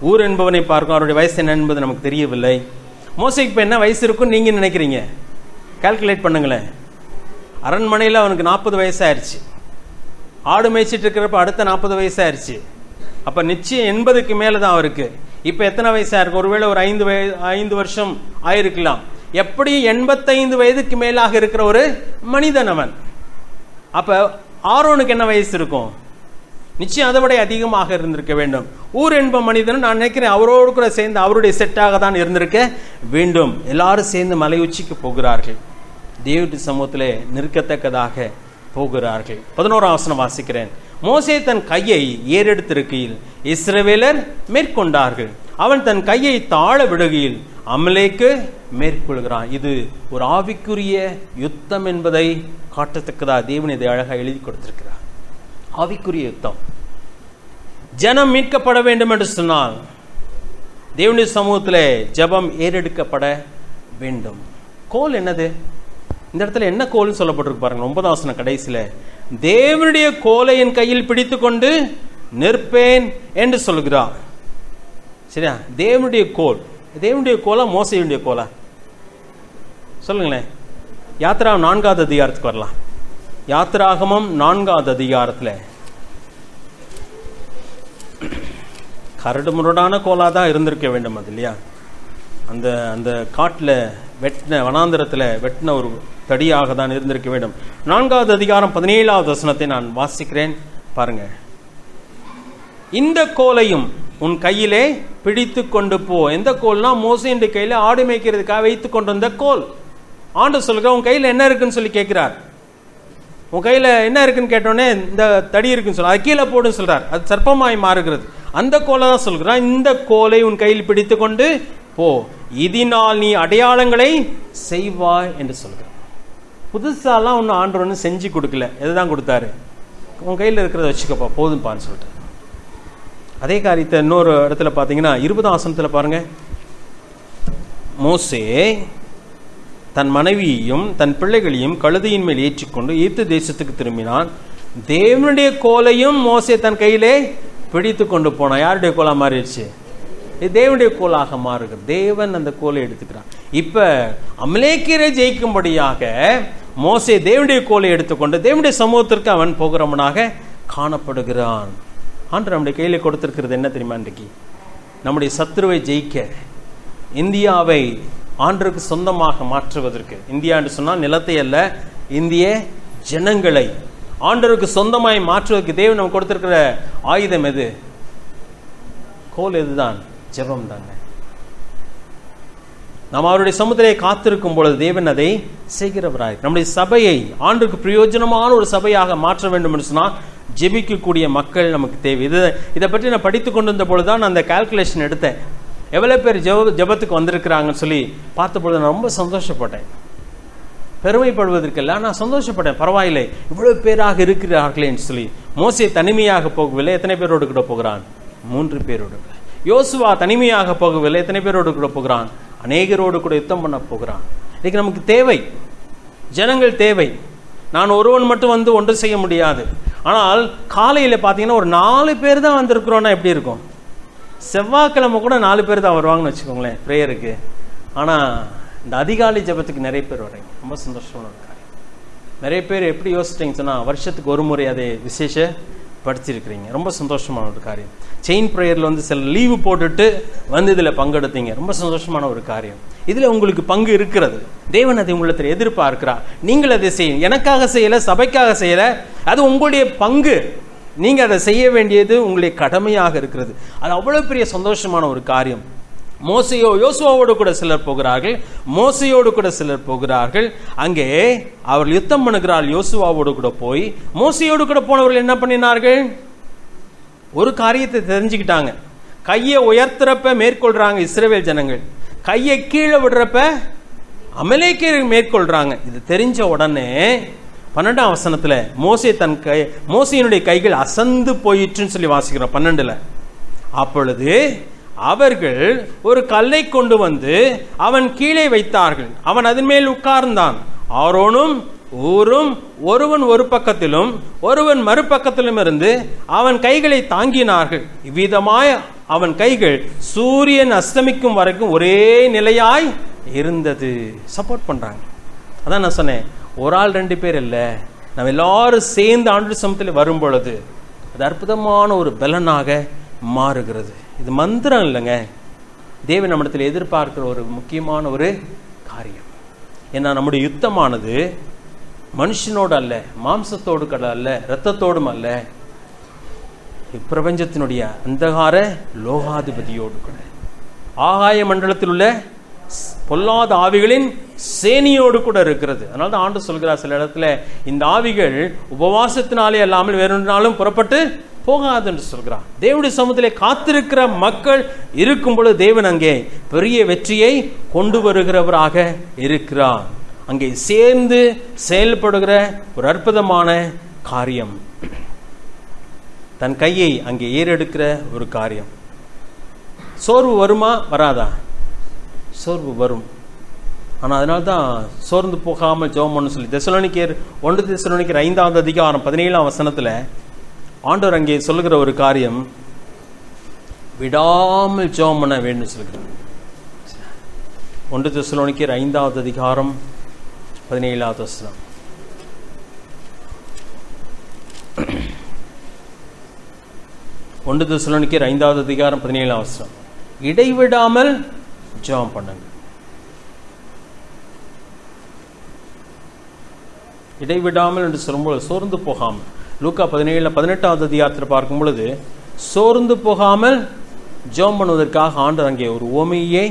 ஊர் என்பவனை பார்க்கும். அவருடைய வயசு என்ன என்பது நமக்கு தெரியவில்லை. மோசைக்கு இப்போ என்ன வயசு இருக்குன்னு நீங்க நினைக்கிறீங்க? கால்குலேட் பண்ணுங்களேன். அரண்மனையில் அவனுக்கு 40 வயசாயிருச்சு. ஆடு மேய்ச்சிட்டு இருக்கிறப்ப அடுத்த 40 வயசாயிருச்சு. அப்ப நிச்சயம் 80க்கு மேல தான் அவருக்கு. இப்ப எத்தனை வயசா இருக்கு? ஒருவேளை ஒரு 5 வருஷம் ஆயிருக்கலாம். எப்படி 85 வயதுக்கு மேலாக இருக்கிற ஒரு மனிதன் அவன். அப்ப ஆரோனுக்கு என்ன வயசு இருக்கும்? நிச்சயம் அதை விட அதிகமாக இருந்திருக்க வேண்டும். ஊர் என்ப மனிதன் நான் நினைக்கிறேன் அவரோடு கூட சேர்ந்து அவருடைய செட்டாக தான் இருந்திருக்க வேண்டும். எல்லாரும் சேர்ந்து மலை உச்சிக்கு போகிறார்கள். தேவனுடைய சமூகத்திலே நிற்கத்தக்கதாக போகிறார்கள். 11ஆம் வசனம் வாசிக்கிறேன். மோசே தன் கையை ஏறெடுத்திருக்கையில் இஸ்ரவேலர் மேற்கொண்டார்கள். அவன் தன் கையை தாழ விடுகையில் அமலேக்கு மேற்கொள்கிறான். இது ஒரு ஆவிக்குரிய யுத்தம் என்பதை காட்டத்தக்கதா தேவன் இதை அழகாக எழுதி கொடுத்திருக்கிறார். ஆவிக்குரிய யுத்தம். ஜனம் மீட்கப்பட வேண்டும் என்று சொன்னால் தேவனுடைய சமூகத்தில் ஜெபம் ஏறெடுக்கப்பட வேண்டும். கோல் என்னது? இந்த இடத்துல என்ன கோல்னு சொல்லப்பட்டிருக்கு பாருங்க. 9ஆம் வசனம் கடைசியில தேவனுடைய கோலை என் கையில் பிடித்து கொண்டு நிற்பேன் என்று சொல்கிறார். சரியா? தேவனுடைய கோல். தேவனுடைய கோலா மோசேயுடைய கோலா? சொல்லுங்களேன். யாத்திராகமம் 4வது அதிகாரத்துக்கு வரலாம். யாத்திராகமம் 4வது அதிகாரத்தில் கரடு முரடான கோலா தான் இருந்திருக்க வேண்டும் அது, இல்லையா? அந்த அந்த காட்டில் வெட்டின வனாந்திரத்தில் வெட்டின ஒரு தடியாக தான் இருந்திருக்க வேண்டும். 4வது அதிகாரம் 17வது வசனத்தை நான் வாசிக்கிறேன் பாருங்க. இந்த கோலையும் உன் கையிலே பிடித்து கொண்டு போ. எந்த கோல்னா மோசேயுடைய கையில ஆடு மேய்க்கிறதுக்காக வைத்து கொண்டு வந்த கோல். ஆண்டு சொல்லுங்க, உன் கையில என்ன இருக்குன்னு சொல்லி கேட்கிறார். உன் கையில என்ன இருக்குன்னு கேட்டோடனே இந்த தடி இருக்குன்னு சொல்ல, அது கீழே போடுன்னு சொல்றார். அது சர்ப்பமாய் மாறுகிறது. அந்த கோலை தான் சொல்கிறான், இந்த கோலை உன் கையில் பிடித்து கொண்டு போ, இதனால் நீ அடையாளங்களை செய்வாய் என்று சொல்கிறார். புதுசாலாம் ஒன்னும் ஆண்டவர் ஒன்றும் செஞ்சு கொடுக்கல. எதுதான் கொடுத்தாரு? உன் கையில் இருக்கிறத வச்சுக்கப்பா, போதும்பான்னு சொல்லிட்டு. அதே காரியத்தை இன்னொரு இடத்துல பார்த்தீங்கன்னா 20ஆம் வசனத்தில் பாருங்க. மோசே தன் மனைவியையும் தன் பிள்ளைகளையும் கழுதையின் மேல் ஏற்றிக்கொண்டு எகிப்து தேசத்துக்கு திரும்பினான். தேவனுடைய கோலையும் மோசே தன் கையிலே பிடித்து கொண்டு போனான். யாருடைய கோலா மாறிடுச்சு? இது தேவனுடைய கோலாக மாறுகிறது. தேவன் அந்த கோலை எடுத்துக்கிறான். இப்ப அமலேக்கியரை ஜெயிக்கும்படியாக மோசே தேவனுடைய கோலை எடுத்துக்கொண்டு தேவனுடைய சமூகத்திற்கு அவன் போகிறவனாக காணப்படுகிறான். ஆண்டு நம்முடைய கையில கொடுத்திருக்கிறது என்ன தெரியுமா? இன்றைக்கு நம்முடைய சத்துருவை ஜெயிக்க, இந்தியாவை ஆண்டருக்கு சொந்தமாக மாற்றுவதற்கு, இந்தியா என்று சொன்னால் நிலத்தை அல்ல, இந்திய ஜனங்களை ஆண்டருக்கு சொந்தமாய் மாற்றுவதற்கு தேவன் நம்ம கொடுத்திருக்கிற ஆயுதம் எது? கோல் எதுதான்? ஜெபம் தாங்க. நாம் அவருடைய சமுத்திரையை காத்திருக்கும் பொழுது தேவன் அதை செய்கிறவராய் நம்முடைய சபையை ஆண்டுக்கு பிரயோஜனமான ஒரு சபையாக மாற்ற வேண்டும் என்று சொன்னால் ஜெபிக்கக்கூடிய மக்கள் நமக்கு தேவை. இதை பற்றி நான் படித்து கொண்டு வந்த பொழுதுதான் நான் அந்த கால்குலேஷன் எடுத்தேன். எவ்வளவு பேர் ஜெபத்துக்கு வந்திருக்கிறாங்கன்னு சொல்லி பார்த்த பொழுது நான் ரொம்ப சந்தோஷப்பட்டேன். பெருமைப்படுவதற்கல்ல, நான் சந்தோஷப்பட்டேன். பரவாயில்லை, இவ்வளவு பேராக இருக்கிறார்களே என்று சொல்லி. மோசே தனிமையாக போகவில்லை. எத்தனை பேரோடு கூட போகிறான்? 3 பேரோடு. யோசுவா தனிமையாக போகவில்லை. எத்தனை பேரோடு கூட போகிறான்? அநேகரோடு கூட யுத்தம் பண்ண போகிறான். இன்னைக்கு நமக்கு தேவை, ஜனங்கள் தேவை. நான் ஒருவன் மட்டும் வந்து ஒன்று செய்ய முடியாது. ஆனால் காலையில் பார்த்தீங்கன்னா ஒரு 4 பேர் தான் வந்திருக்கிறோன்னா எப்படி இருக்கும்? செவ்வாய்க்கிழமை கூட 4 பேர் தான் வருவாங்கன்னு வச்சுக்கோங்களேன் ப்ரேயருக்கு. ஆனால் இந்த அதிகாலை ஜெபத்துக்கு நிறைய பேர் வர்றீங்க. ரொம்ப சந்தோஷமான ஒரு காரியம். நிறைய பேர் எப்படி யோசிச்சிட்டிங்கன்னு சொன்னால் வருஷத்துக்கு ஒரு முறை அதை விசேஷப்படுத்தியிருக்கிறீங்க. ரொம்ப சந்தோஷமான ஒரு காரியம். செயின் ப்ரேயரில் வந்து சில லீவு போட்டுட்டு வந்து இதில் பங்கெடுத்தீங்க. ரொம்ப சந்தோஷமான ஒரு காரியம். இதில் உங்களுக்கு பங்கு இருக்கிறது. தேவன் அதை உங்களிடத்தில் எதிர்பார்க்கிறார். நீங்கள் அதை செய்ய, எனக்காக செய்யலை, சபைக்காக செய்யலை, அது உங்களுடைய பங்கு. நீங்கள் அதை செய்ய வேண்டியது உங்களுடைய கடமையாக இருக்கிறது. அது அவ்வளோ பெரிய சந்தோஷமான ஒரு காரியம். யோசுவாவோடு கூட சிலர் போகிறார்கள், மோசையோடு கூட சிலர் போகிறார்கள். அங்கே அவர்கள் யுத்தம் பண்ணுகிறார்கள். யோசுவாவோடு கூட போய் மோசையோடு கூட போனவர்கள் என்ன பண்ணினார்கள்? ஒரு காரியத்தை தெரிஞ்சுக்கிட்டாங்க. கையை உயர்த்துறப்ப மேற்கொள்றாங்க இஸ்ரவேல் ஜனங்கள், கையை கீழே விடுறப்ப அமலேக்கியர்கள் மேற்கொள்றாங்க. இது தெரிஞ்ச உடனே 12ஆம் வசனத்துல மோசேயினுடைய கைகள் அசந்து போயிற்றுன்னு சொல்லி வாசிக்கிறோம் 12ல். அப்பொழுது அவர்கள் ஒரு கல்லை கொண்டு வந்து அவன் கீழே வைத்தார்கள். அவன் அதன் மேல் உட்கார்ந்தான். ஆரோனும் ஊரும் ஒருவன் ஒரு பக்கத்திலும் ஒருவன் மறுபக்கத்திலும் இருந்து அவன் கைகளை தாங்கினார்கள். இவ்விதமாய் அவன் கைகள் சூரியன் அஸ்தமிக்கும் வரைக்கும் ஒரே நிலையாய் இருந்தது. சப்போர்ட் பண்றாங்க. அதான் நான் சொன்னேன், ஒரு ஆள் 2 பேர் இல்லை, நம்ம எல்லாரும் சேர்ந்து ஆண்டு சமத்தில் வரும் பொழுது அது அற்புதமான ஒரு பலனாக மாறுகிறது. இது மந்திரம் இல்லைங்க, தேவன் நம்மிடத்தில் எதிர்பார்க்கிற ஒரு முக்கியமான ஒரு காரியம். ஏன்னா நம்முடைய யுத்தமானது மனுஷனோடு அல்ல, மாம்சத்தோடு கூட அல்ல, இரத்தத்தோடும் அல்ல, இப்பிரபஞ்சத்தினுடைய அந்தகார லோகாதிபதியோடு கூட, ஆகாய மண்டலத்தில் உள்ள பொல்லாத ஆவிகளின் சேனியோடு கூட இருக்கிறது. அதனால தான் ஆண்டு சொல்கிறார் சில இடத்துல, இந்த ஆவிகள் உபவாசத்தினாலே அல்லாமல் வேறொன்றாலும் புறப்பட்டு போகாது என்று சொல்கிறார். தேவனுடைய சமூகத்திலே காத்திருக்கிற மக்கள் இருக்கும் பொழுது தேவன் அங்கே பெரிய வெற்றியை கொண்டு வருகிறவராக இருக்கிறார். அங்கே சேர்ந்து செயல்படுகிற ஒரு அற்புதமான காரியம், தன் கையை அங்கே ஏறெடுக்கிற ஒரு காரியம். சோர்வு வருமா வராதா? சோர்வு வரும். ஆனால் அதனால தான் சோர்ந்து போகாமல் ஜெபம் பண்ண சொல்லி தெசலோனிக்கேயர் 1 தெசலோனிக்கேயர் 5வது அதிகாரம் 17ஆம் வசனத்தில் ஆண்டவர் அங்கே சொல்லுகிற ஒரு காரியம், விடாமல் ஜெபம் பண்ண வேண்டும் சொல்கிறார். 1 தெசலோனிக்கேயர் 5வது அதிகாரம் 17ஆவது வசனம். ஒன்று தெசலோனிக்கேயர் 5வது அதிகாரம் 17ஆம் வசனம். இடைவிடாமல் ஜெபம் பண்ணுங்க. இடைவிடாமல் என்று சொல்லும்போது சோர்ந்து போகாமல், லூக்கா 17:18வது அதிகாரத்தில் பார்க்கும் பொழுது சோர்ந்து போகாமல் ஜெபம் பண்ணுவதற்காக ஆண்டவர் அங்கே ஒரு உவமையை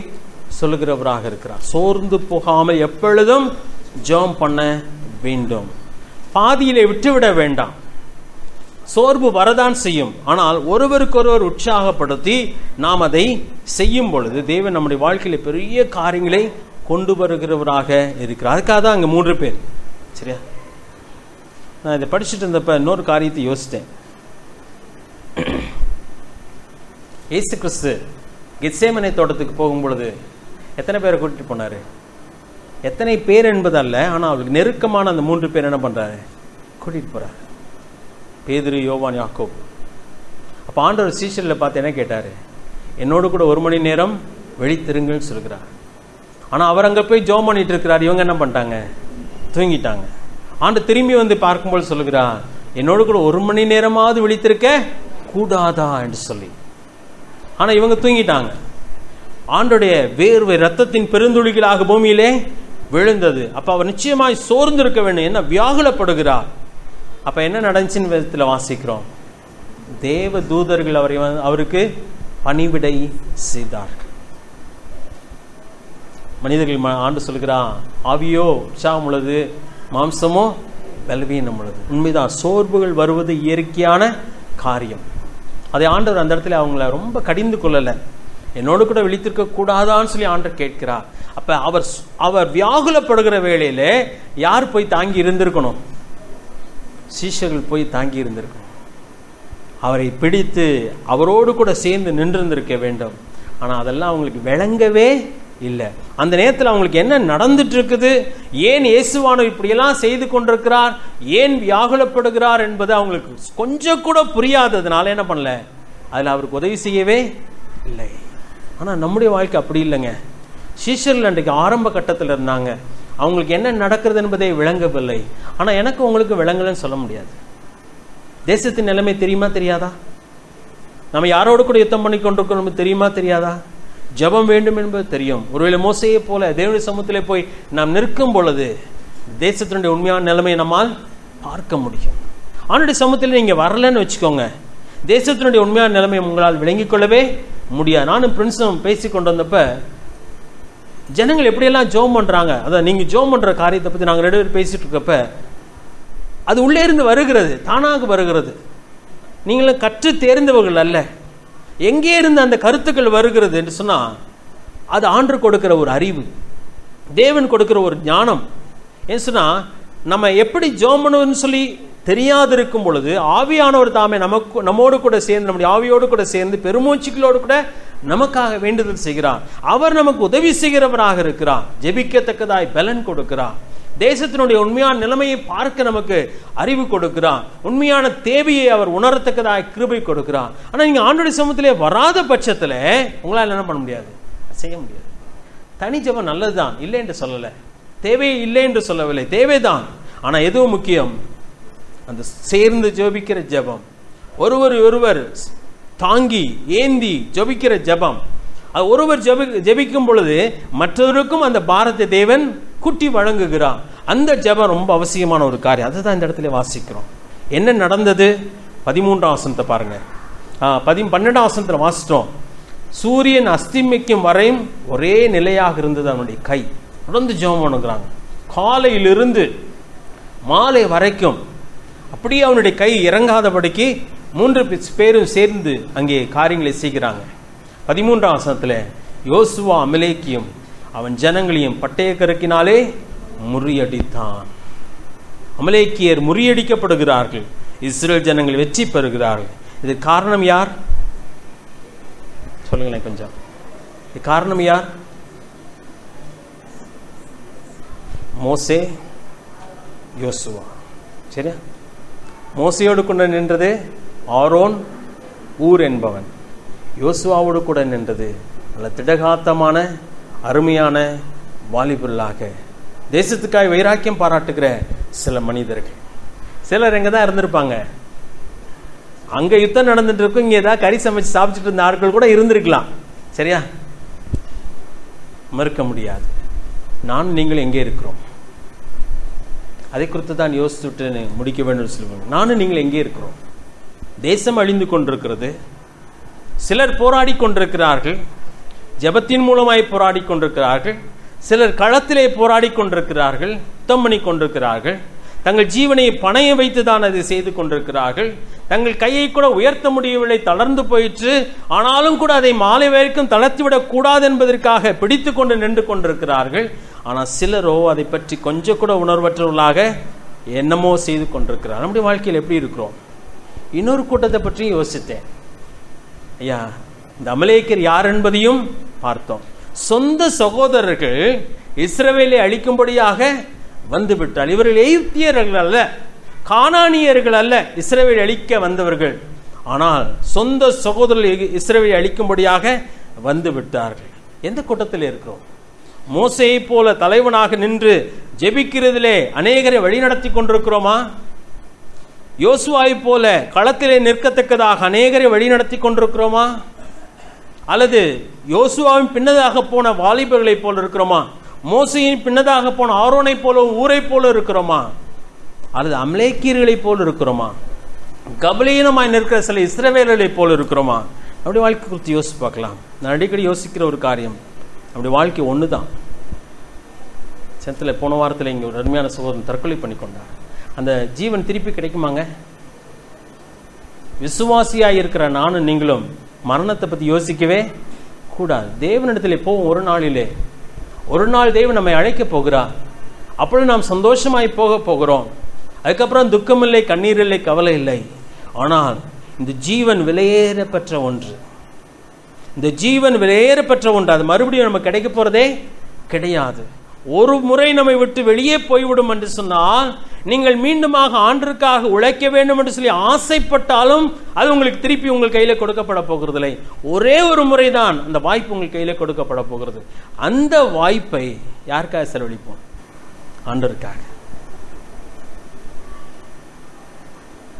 சொல்லுகிறவராக இருக்கிறார். சோர்ந்து போகாமல் எப்பொழுதும் ஜெபம் பண்ண வேண்டும். பாதியிலே விட்டுவிட வேண்டாம். சோர்வு வரதான் செய்யும். ஆனால் ஒருவருக்கொருவர் உற்சாகப்படுத்தி நாம் அதை செய்யும் பொழுது தேவன் நம்முடைய வாழ்க்கையில பெரிய காரியங்களை கொண்டு வருகிறவராக இருக்கிறார். அதுக்காக தான் அங்கே 3 பேர். சரியா? நான் இதை படிச்சுட்டு இருந்தப்ப இன்னொரு காரியத்தை யோசித்தேன். இயேசு கிறிஸ்து கெத்சேமனே தோட்டத்துக்கு போகும் பொழுது எத்தனை பேரை கூட்டிட்டு போனாரு? எத்தனை பேர் என்பதல்ல, ஆனால் அவருக்கு நெருக்கமான அந்த 3 பேர் என்ன பண்றாரு? கூட்டிட்டு போறாரு. பேதுரு, யோவான், யாக்கோபு. அப்ப ஆண்டவர் சீஷர்களை பார்த்து என்ன கேட்டாரு? என்னோடு கூட 1 மணி நேரம் விழித்திருங்கன்னு சொல்கிறார். ஆனா அவர் அங்க போய் ஜெபம் பண்ணிட்டு இருக்கிறார். இவங்க என்ன பண்ணிட்டாங்க? தூங்கிட்டாங்க. ஆண்டு திரும்பி வந்து பார்க்கும்போது சொல்லுகிறார், என்னோடு கூட 1 மணி நேரமாவது விழித்திருக்க கூடாதா என்று சொல்லி. ஆனா இவங்க தூங்கிட்டாங்க. ஆண்டுடைய வேர்வை ரத்தத்தின் பெருந்துளிகளாக பூமியிலே விழுந்தது. அப்ப அவர் நிச்சயமாய் சோர்ந்து இருக்க வேண்டும். என்ன வியாகுலப்படுகிறார். அப்ப என்ன நடந்துச்சுன்னு விதத்தில் வாசிக்கிறோம். தேவ தூதர்கள் அவருக்கு பணிவிடை செய்தார்கள். மனிதர்கள் ஆண்டு சொல்கிறான், ஆவியோ உற்சாகம் உள்ளது, மாம்சமோ பலவீனம் உள்ளது. உண்மைதான், சோர்வுகள் வருவது இயற்கையான காரியம். அதை ஆண்டவர் அந்த இடத்துல அவங்கள ரொம்ப கடிந்து கொள்ளல. என்னோடு கூட விழித்திருக்க கூடாதான்னு சொல்லி ஆண்டவர் கேட்கிறார். அப்ப அவர் வியாகுலப்படுகிற வேளையில யார் போய் தாங்கி இருந்திருக்கணும்? சீஷர்கள் போய் தாங்கி இருந்திருக்கணும். அவரை பிடித்து அவரோடு கூட சேர்ந்து நின்றிருந்திருக்க வேண்டும். ஆனா அதெல்லாம் அவங்களுக்கு விளங்கவே இல்லை. அந்த நேரத்தில் அவங்களுக்கு என்ன நடந்துட்டு இருக்குது, ஏன் இயேசுவானவர் இப்படியெல்லாம் செய்து கொண்டிருக்கிறார், ஏன் வியாகுலப்படுகிறார் என்பது அவங்களுக்கு கொஞ்சம் கூட புரியாததுனால என்ன பண்ணல, அதில் அவருக்கு உதவி செய்யவே இல்லை. ஆனால் நம்முடைய வாழ்க்கை அப்படி இல்லைங்க. சீஷர்கள் அன்றைக்கு ஆரம்ப கட்டத்தில் இருந்தாங்க. அவங்களுக்கு என்ன நடக்கிறது என்பதை விளங்கவில்லை. ஆனால் எனக்கு உங்களுக்கு விளங்கலன்னு சொல்ல முடியாது. தேசத்தின் நிலைமை தெரியுமா தெரியாதா? நம்ம யாரோடு கூட யுத்தம் பண்ணி கொண்டிருக்கிறோம் தெரியுமா தெரியாதா? ஜெபம் வேண்டும் என்பது தெரியும். ஒருவேளை மோசையை போல தேவனுடைய சமூகத்திலே போய் நாம் நிற்கும் பொழுது தேசத்தினுடைய உண்மையான நிலைமையை நம்மால் பார்க்க முடியும். ஆண்டுடைய சமூகத்தில் நீங்க வரலன்னு வச்சுக்கோங்க, தேசத்தினுடைய உண்மையான நிலைமை உங்களால் விளங்கிக் கொள்ளவே முடியாது. நானும் பிரின்ஸும் பேசி கொண்டு வந்தப்ப ஜனங்கள் எப்படியெல்லாம் ஜெபம் பண்றாங்க, அதான் நீங்க ஜெபம் பண்ற காரியத்தை பத்தி நாங்கள் 2 பேரும் பேசிட்டு இருக்கப்ப அது உள்ளே இருந்து வருகிறது, தானாக வருகிறது. நீங்களும் கற்று தேர்ந்தவர்கள் அல்ல. எங்கே இருந்து அந்த கருத்துக்கள் வருகிறது என்று சொன்னா அது ஆண்டவர் கொடுக்கிற ஒரு அறிவு, தேவன் கொடுக்கிற ஒரு ஞானம். ஏன்னு சொன்னா நம்ம எப்படி ஜெபம் பண்ணுவோம்னு சொல்லி தெரியாது இருக்கும் பொழுது ஆவியானவர் தாமே நம்மோடு கூட சேர்ந்து, நம்முடைய ஆவியோடு கூட சேர்ந்து பெருமூச்சுகளோடு கூட நமக்காக வேண்டுதல் செய்கிறார். அவர் நமக்கு உதவி செய்கிறவராக இருக்கிறார். ஜெபிக்கத்தக்கதாய் பலன் கொடுக்கிறார். தேசத்தினுடைய உண்மையான நிலைமையை பார்க்க நமக்கு அறிவு கொடுக்கிறார். உண்மையான தேவையை அவர் உணரத்தக்கதாய் கிருபை கொடுக்கிறார். ஆனா நீங்க ஆண்டவருடைய சமூகத்திலே வராத பட்சத்துல உங்களால் என்ன பண்ண முடியாது, செய்ய முடியாது. தனி ஜெபம் நல்லதுதான், இல்லை என்று சொல்லல, தேவை இல்லை என்று சொல்லவில்லை, தேவைதான். ஆனா எதுவும் முக்கியம், அந்த சேர்ந்து ஜெபிக்கிற ஜெபம், ஒருவர் தாங்கி ஏந்தி ஜெபிக்கிற ஜெபம். அது ஒருவர் ஜெபிக்கும் பொழுது மற்றவருக்கும் அந்த பாரத்தை தேவன் குட்டி வழங்குகிறார். அந்த ஜெபம் ரொம்ப அவசியமான ஒரு காரியம். அதுதான் இந்த இடத்துல வாசிக்கிறோம். என்ன நடந்தது? 13ஆம் வசனத்தை பாருங்க. 12ஆம் வசனத்தில் வாசித்தோம். சூரியன் அஸ்தமிக்கும் வரையும் ஒரே நிலையாக இருந்தது அவனுடைய கை. தொடர்ந்து ஜெபம் பண்ணுகிறாங்க, காலையிலிருந்து மாலை வரைக்கும். அப்படியே அவனுடைய கை இறங்காதபடிக்கு 3 பேரும் சேர்ந்து அங்கே காரியங்களை செய்கிறாங்க. 13ஆம் வசனத்தில் யோசுவா அமலேக்கியும் அவன் ஜனங்களையும் பட்டய கருக்கினாலே முறியடித்தான். அமலேக்கியர் முறியடிக்கப்படுகிறார்கள், இஸ்ரேல் ஜனங்கள் வெற்றி பெறுகிறார்கள். இது காரணம் யார் சொல்லுங்களேன் கொஞ்சம். இது காரணம் யார்? மோசே, யோசுவா. சரியா? மோசையோடு கூட நின்றது ஆரோன், ஊர் என்பவன். யோசுவாவோடு கூட நின்றது நல்ல திடகாத்தமான அருமையான வாலிபர்களாக தேசத்துக்காய் வைராக்கியம் பாராட்டுகிற சில மனிதர்கள். சிலர் எங்க தான் இருந்திருப்பாங்க, அங்க யுத்தம் நடந்துட்டு இருக்கும், இங்க ஏதாவது கறி சமைச்சு சாப்பிச்சுட்டு இருந்த ஆட்கள் கூட இருந்திருக்கலாம். சரியா? மறுக்க முடியாது. நான் நீங்கள் எங்கே இருக்கிறோம் அதை குறித்து தான் யோசிச்சுட்டு முடிக்க வேண்டும் சொல்லுவாங்க. நானும் நீங்கள் எங்கே இருக்கிறோம்? தேசம் அழிந்து கொண்டிருக்கிறது. சிலர் போராடி கொண்டிருக்கிறார்கள், ஜெபத்தின் மூலமாய் போராடி கொண்டிருக்கிறார்கள். சிலர் களத்திலே போராடி கொண்டிருக்கிறார்கள், யுத்தம் பண்ணி கொண்டிருக்கிறார்கள். தங்கள் ஜீவனை பணைய வைத்து தான் அதை செய்து கொண்டிருக்கிறார்கள். தங்கள் கையை கூட உயர்த்த முடியவில்லை, தளர்ந்து போயிற்று. ஆனாலும் கூட அதை மாலை வரைக்கும் தளர்த்திவிடக் கூடாது என்பதற்காக பிடித்து கொண்டு நின்று கொண்டிருக்கிறார்கள். ஆனால் சிலரோ அதை பற்றி கொஞ்சம் கூட உணர்வற்றவர்களாக என்னமோ செய்து கொண்டிருக்கிறார். நம்முடைய வாழ்க்கையில் எப்படி இருக்கிறோம்? இன்னொரு கூட்டத்தை பற்றி யோசித்தேன். ஐயா, இந்த அமலேக்கியர் யார் என்பதையும் பார்த்தோம். சொந்த சகோதரர்கள் இஸ்ரவேலை அழிக்கும்படியாக வந்துவிட்டால், இவர்கள் எகிப்தியர்கள் அல்ல, கானானியர்கள் அல்ல, இஸ்ரவேலை அழிக்க வந்தவர்கள். ஆனால் சொந்த சகோதரர்கள் இஸ்ரவேலை அழிக்கும்படியாக வந்து விட்டார்கள். எந்த கூட்டத்தில் இருக்கிறோம்? மோசேயை போல தலைவனாக நின்று ஜெபிக்கிறதிலே அநேகரை வழிநடத்தி கொண்டிருக்கிறோமா? யோசுவாவை போல களத்திலே நிற்கத்தக்கதாக அநேகரை வழிநடத்தி கொண்டிருக்கிறோமா? அல்லது யோசுவாவின் பின்னதாக போன வாலிபர்களை போல இருக்கிறோமா? மோசையின் பின்னதாக போன ஆரோனை போல ஊரை போல இருக்கிறோமா? அல்லது அமலேக்கியர்களை போல இருக்கிறோமா? கபலீனமாய் நிற்கிற சில இஸ்ரவேலர்களை போல இருக்கிறோமா? அப்படி வாழ்க்கை குறித்து யோசிச்சு பார்க்கலாம். நான் அடிக்கடி யோசிக்கிற ஒரு காரியம், அப்படி வாழ்க்கை ஒன்று தான். சென்த்தில் போன வாரத்தில் இங்கே ஒரு அருமையான சகோதரன் தற்கொலை பண்ணி கொண்டார். அந்த ஜீவன் திருப்பி கிடைக்குமாங்க? விசுவாசியாக இருக்கிற நானும் நீங்களும் மரணத்தை பற்றி யோசிக்கவே கூடாது. தேவனிடத்தில் போவோம். ஒரு நாள் தேவன் நம்மை அழைக்க போகிறார். அப்பொழுது நாம் சந்தோஷமாய் போக போகிறோம். அதுக்கப்புறம் துக்கம் இல்லை, கண்ணீர் இல்லை, கவலை இல்லை. ஆனால் இந்த ஜீவன் விலையேற பெற்ற ஒன்று. இந்த ஜீவன் விலையேற பெற்ற ஒன்று. அது மறுபடியும் நம்ம கிடைக்க போறதே கிடையாது. ஒரு முறை நம்மை விட்டு வெளியே போய்விடும் என்று சொன்னால், நீங்கள் மீண்டுமாக ஆண்டிற்காக உழைக்க வேண்டும் என்று சொல்லி ஆசைப்பட்டாலும் அது உங்களுக்கு திருப்பி உங்கள் கையில கொடுக்கப்பட போகிறதில்லை. ஒரே ஒரு முறை தான் அந்த வாய்ப்பு உங்கள் கையில கொடுக்கப்பட போகிறது. அந்த வாய்ப்பை யாருக்காக செலவழிப்போம்? ஆண்டவருக்காக.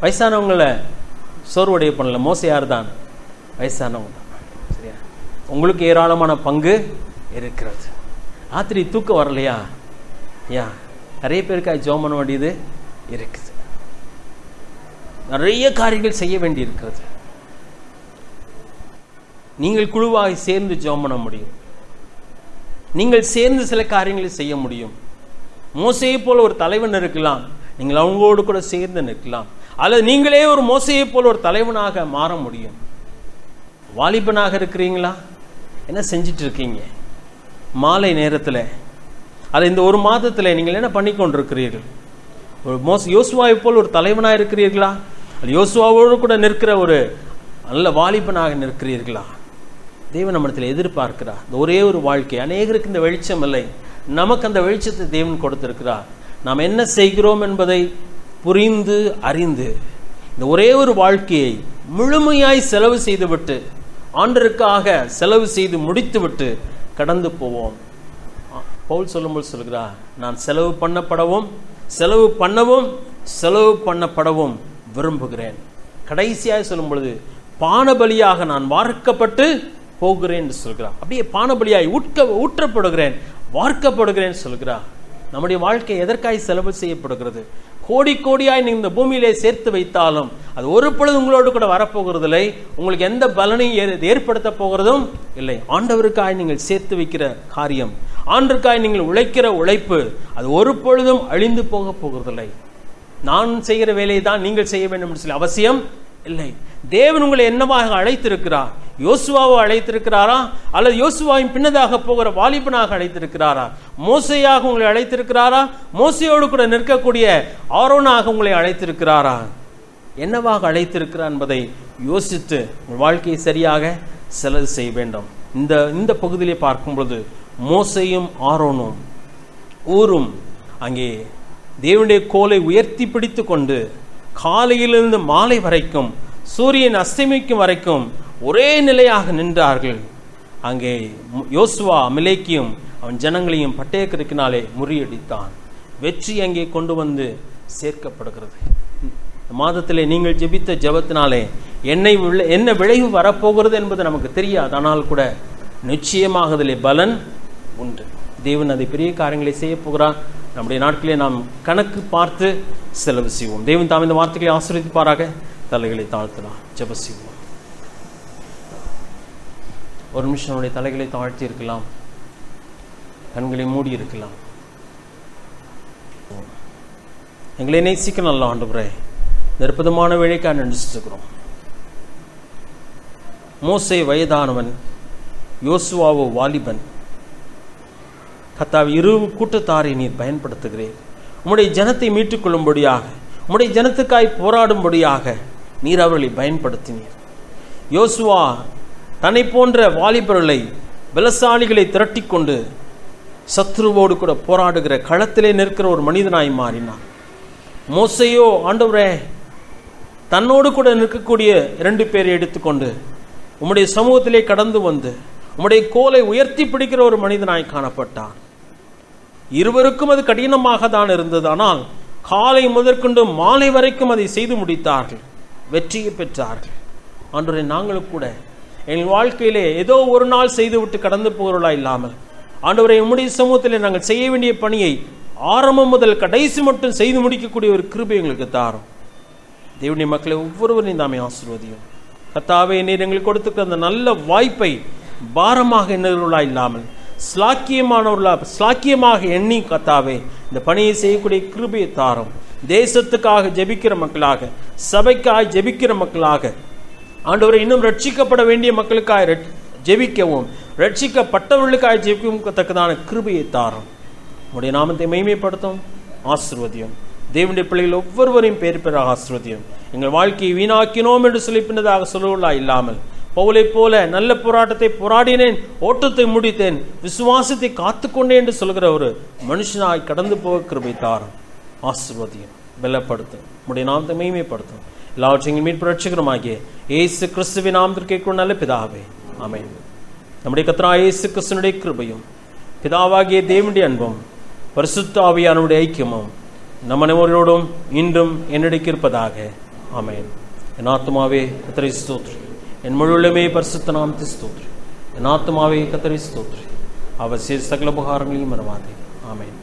வயசானவங்களை சோர்வடைய பண்ணல. மோசே யார் தான்? வயசானவங்க தான். சரியா? உங்களுக்கு ஏராளமான பங்கு இருக்கிறது. ராத்திரி தூக்கம் வரலையா? நிறைய பேருக்காக ஜெபம் பண்ண வேண்டியது இருக்குது. நிறைய காரியங்கள் செய்ய வேண்டி இருக்கிறது. நீங்கள் குழுவாக சேர்ந்து ஜெபம் பண்ண முடியும். நீங்கள் சேர்ந்து சில காரியங்களை செய்ய முடியும். மோசையை போல ஒரு தலைவன் இருக்கலாம், நீங்கள் அவங்களோடு கூட சேர்ந்து நிற்கலாம். அல்லது நீங்களே ஒரு மோசையை போல ஒரு தலைவனாக மாற முடியும். வாலிபனாக இருக்கிறீங்களா? என்ன செஞ்சிட்டு இருக்கீங்க? மாலை நேரத்தில் அது இந்த ஒரு மாதத்தில் நீங்கள் என்ன பண்ணி கொண்டிருக்கிறீர்கள்? ஒரு யோசுவாவை போல் ஒரு தலைவனாக இருக்கிறீர்களா? அது யோசுவாவோடு கூட நிற்கிற ஒரு நல்ல வாலிபனாக நிற்கிறீர்களா? தேவன் நம்மிடத்தில் எதிர்பார்க்கிறார் இந்த ஒரே ஒரு வாழ்க்கை. அநேகருக்கு இந்த வெளிச்சம் இல்லை, நமக்கு அந்த வெளிச்சத்தை தேவன் கொடுத்திருக்கிறார். நாம் என்ன செய்கிறோம் என்பதை புரிந்து அறிந்து இந்த ஒரே ஒரு வாழ்க்கையை முழுமையாய் செலவு செய்துவிட்டு, ஆண்டருக்காக செலவு செய்து முடித்துவிட்டு கடந்து போவோம். பவுல் சொல்லும்போது சொல்கிறார், நான் செலவு பண்ணப்படவும் விரும்புகிறேன். கடைசியாக சொல்லும் பொழுது பானபலியாக நான் வார்க்கப்பட்டு போகிறேன் என்று சொல்கிறார். அப்படியே பானபலியாய் ஊற்றப்படுகிறேன், வார்க்கப்படுகிறேன் சொல்கிறார். நம்முடைய வாழ்க்கை எதற்காய் செலவு செய்யப்படுகிறது? கோடி கோடியாய் நீங்கள் இந்த பூமியிலே சேர்த்து வைத்தாலும் அது ஒரு பொழுது உங்களோடு கூட வரப்போகிறதில்லை. உங்களுக்கு எந்த பலனையும் ஏற்படுத்த போகிறதும் இல்லை. ஆண்டவருக்காய் நீங்கள் சேர்த்து வைக்கிற காரியம், ஆண்டவருக்காய் நீங்கள் உழைக்கிற உழைப்பு, அது ஒரு பொழுதும் அழிந்து போக போகிறதில்லை. நான் செய்கிற வேலையை தான் நீங்கள் செய்ய வேண்டும் என்று சொல்லி அவசியம் இல்லை. தேவன் உங்களை என்னவாக அழைத்திருக்கிறார்? யோசுவாவை அழைத்திருக்கிறாரா, அல்லது யோசுவாவின் பின்னதாக போகிற வாலிபனாக அழைத்திருக்கிறாரா? மோசையாக உங்களை அழைத்திருக்கிறாரா, மோசையோடு கூட நிற்கக்கூடிய ஆரோனாக உங்களை அழைத்திருக்கிறாரா? என்னவாக அழைத்திருக்கிறார் என்பதை யோசித்து உங்கள் வாழ்க்கையை சரியாக செலவு செய்ய வேண்டும். இந்த பகுதியிலே பார்க்கும் பொழுது மோசையும் ஆரோனும் ஊரும் அங்கே தேவனுடைய கோலை உயர்த்தி பிடித்து கொண்டு காலையிலிருந்து மாலை வரைக்கும் சூரியன் அஸ்தமிக்கும் வரைக்கும் ஒரே நிலையாக நின்றார்கள். அங்கே யோசுவா அமலேக்கியும் அவன் ஜனங்களையும் பட்டயக்கருக்கினாலே முறியடித்தான். வெற்றி அங்கே கொண்டு வந்து சேர்க்கப்படுகிறது. மாதத்திலே நீங்கள் ஜெபித்த ஜெபத்தினாலே என்ன விளைவு வரப்போகிறது என்பது நமக்கு தெரியாது. ஆனால் கூட நிச்சயமாக அதிலே பலன் உண்டு. தேவன் அதை பெரிய காரியங்களை செய்ய போகிறார். நம்முடைய நாட்களே நாம் கணக்கு பார்த்து செலவு செய்வோம். தேவன் தாம் இந்த வார்த்தைகளை ஆசீர்வதிப்பாராக. தலைகளை தாழ்த்தலாம், ஜெப செய்வோம். ஒரு நிமிஷம் நம்முடைய தலைகளை தாழ்த்தி இருக்கலாம், கண்களை மூடி இருக்கலாம். எங்களை நேசிக்க நல்ல ஆண்டவரே, நிற்பதமான வேலைக்காக நினைச்சிருக்கிறோம். மோசே வயதானவன், யோசுவாவோ வாலிபன். கர்த்தாவே, இரு கூட்டத்தாரை நீர் பயன்படுத்துகிறீர். உம்முடைய ஜனத்தை மீட்டுக் கொள்ளும்படியாக, உம்முடைய ஜனத்துக்காய் போராடும்படியாக நீர் அவர்களை பயன்படுத்தினீர். யோசுவா தன்னை போன்ற வாலிபர்களை, பலசாலிகளை திரட்டி கொண்டு சத்ருவோடு கூட போராடுகிற களத்திலே நிற்கிற ஒரு மனிதனாய் மாறினார். மோசையோ ஆண்டவரே, தன்னோடு கூட நிற்கக்கூடிய 2 பேரை எடுத்துக்கொண்டு உம்முடைய சமூகத்திலே கடந்து வந்து உம்முடைய கோலை உயர்த்தி பிடிக்கிற ஒரு மனிதனாய் காணப்பட்டார். இருவருக்கும் அது கடினமாக தான் இருந்தது. ஆனால் காலை முதற்கொண்டு மாலை வரைக்கும் அதை செய்து முடித்தார்கள், வெற்றியை பெற்றார்கள். ஆண்டவரே, நாங்களும் கூட எங்கள் வாழ்க்கையிலே ஏதோ ஒரு நாள் செய்துவிட்டு கடந்து போகிறவர்களா இல்லாமல், ஆண்டவரே, உம்முடைய சமூகத்திலே நாங்கள் செய்ய வேண்டிய பணியை ஆரம்பம் முதல் கடைசி மட்டும் செய்து முடிக்கக்கூடிய ஒரு கிருபை எங்களுக்கு தாரும். தேவனுடைய மக்களை ஒவ்வொருவரையும் தாமே ஆசீர்வதியும். கர்த்தாவே, நீர் எங்களுக்கு கொடுத்துக்கிற அந்த நல்ல வாய்ப்பை பாரமாக எண்ணுகிறவர்களா இல்லாமல் ஸ்லாக்கியமாக எண்ணி கர்த்தாவே இந்த பணியை செய்யக்கூடிய கிருபையை தாரும். தேசத்துக்காக ஜெபிக்கிற மக்களாக, சபைக்காக ஜெபிக்கிற மக்களாக, ஆண்டவரை இன்னும் ரட்சிக்கப்பட வேண்டிய மக்களுக்காக ஜெபிக்கவும், ரட்சிக்கப்பட்டவர்களுக்காக ஜெபிக்கவும் தக்கதான கிருபையை தாரும். உடைய நாமத்தை மகிமைப்படுத்தும், ஆசீர்வதியும். தேவனுடைய பிள்ளைகள் ஒவ்வொருவரையும் பேர் பேராக ஆசீர்வதியும். எங்கள் வாழ்க்கையை வீணாக்கினோம் என்று சொல்லி பின்னதாக சொல்லுவா இல்லாமல், பவுலை போல நல்ல போராட்டத்தை போராடினேன், ஓட்டத்தை முடித்தேன், விசுவாசத்தை காத்துக்கொண்டேன் என்று சொல்கிற ஒரு மனுஷனாய் கடந்து போக கிருபை தாரும். ஆசீர்வதியும், பலப்படுத்தும். உடைய நாமத்தை மகிமைப்படுத்தும். எல்லாவற்றையும் மீட்பு ரட்சகருமாகிய இயேசு கிறிஸ்துவின் நாமத்தில் கேட்கும் நல்ல பிதாவே, ஆமென். நம்முடைய கர்த்தராகிய இயேசு கிறிஸ்துவினுடைய கிருபையும், பிதாவாகிய தேவனுடைய அன்பும், பரிசுத்த ஆவியானவருடைய ஐக்கியமும் நம் அனைவரோடும் இன்றும் என்னிடைக்கு இருப்பதாக. ஆமென். என் ஆத்துமாவே கர்த்தரை ஸ்தோத்திரி, என் முழுமே பரிசுத்த நாமத்தை ஸ்தோத்திரி. என் ஆத்துமாவே கர்த்தரை ஸ்தோத்திரி, அவர் செய்த சகல உபகாரங்களையும் மறவாதே. ஆமென்.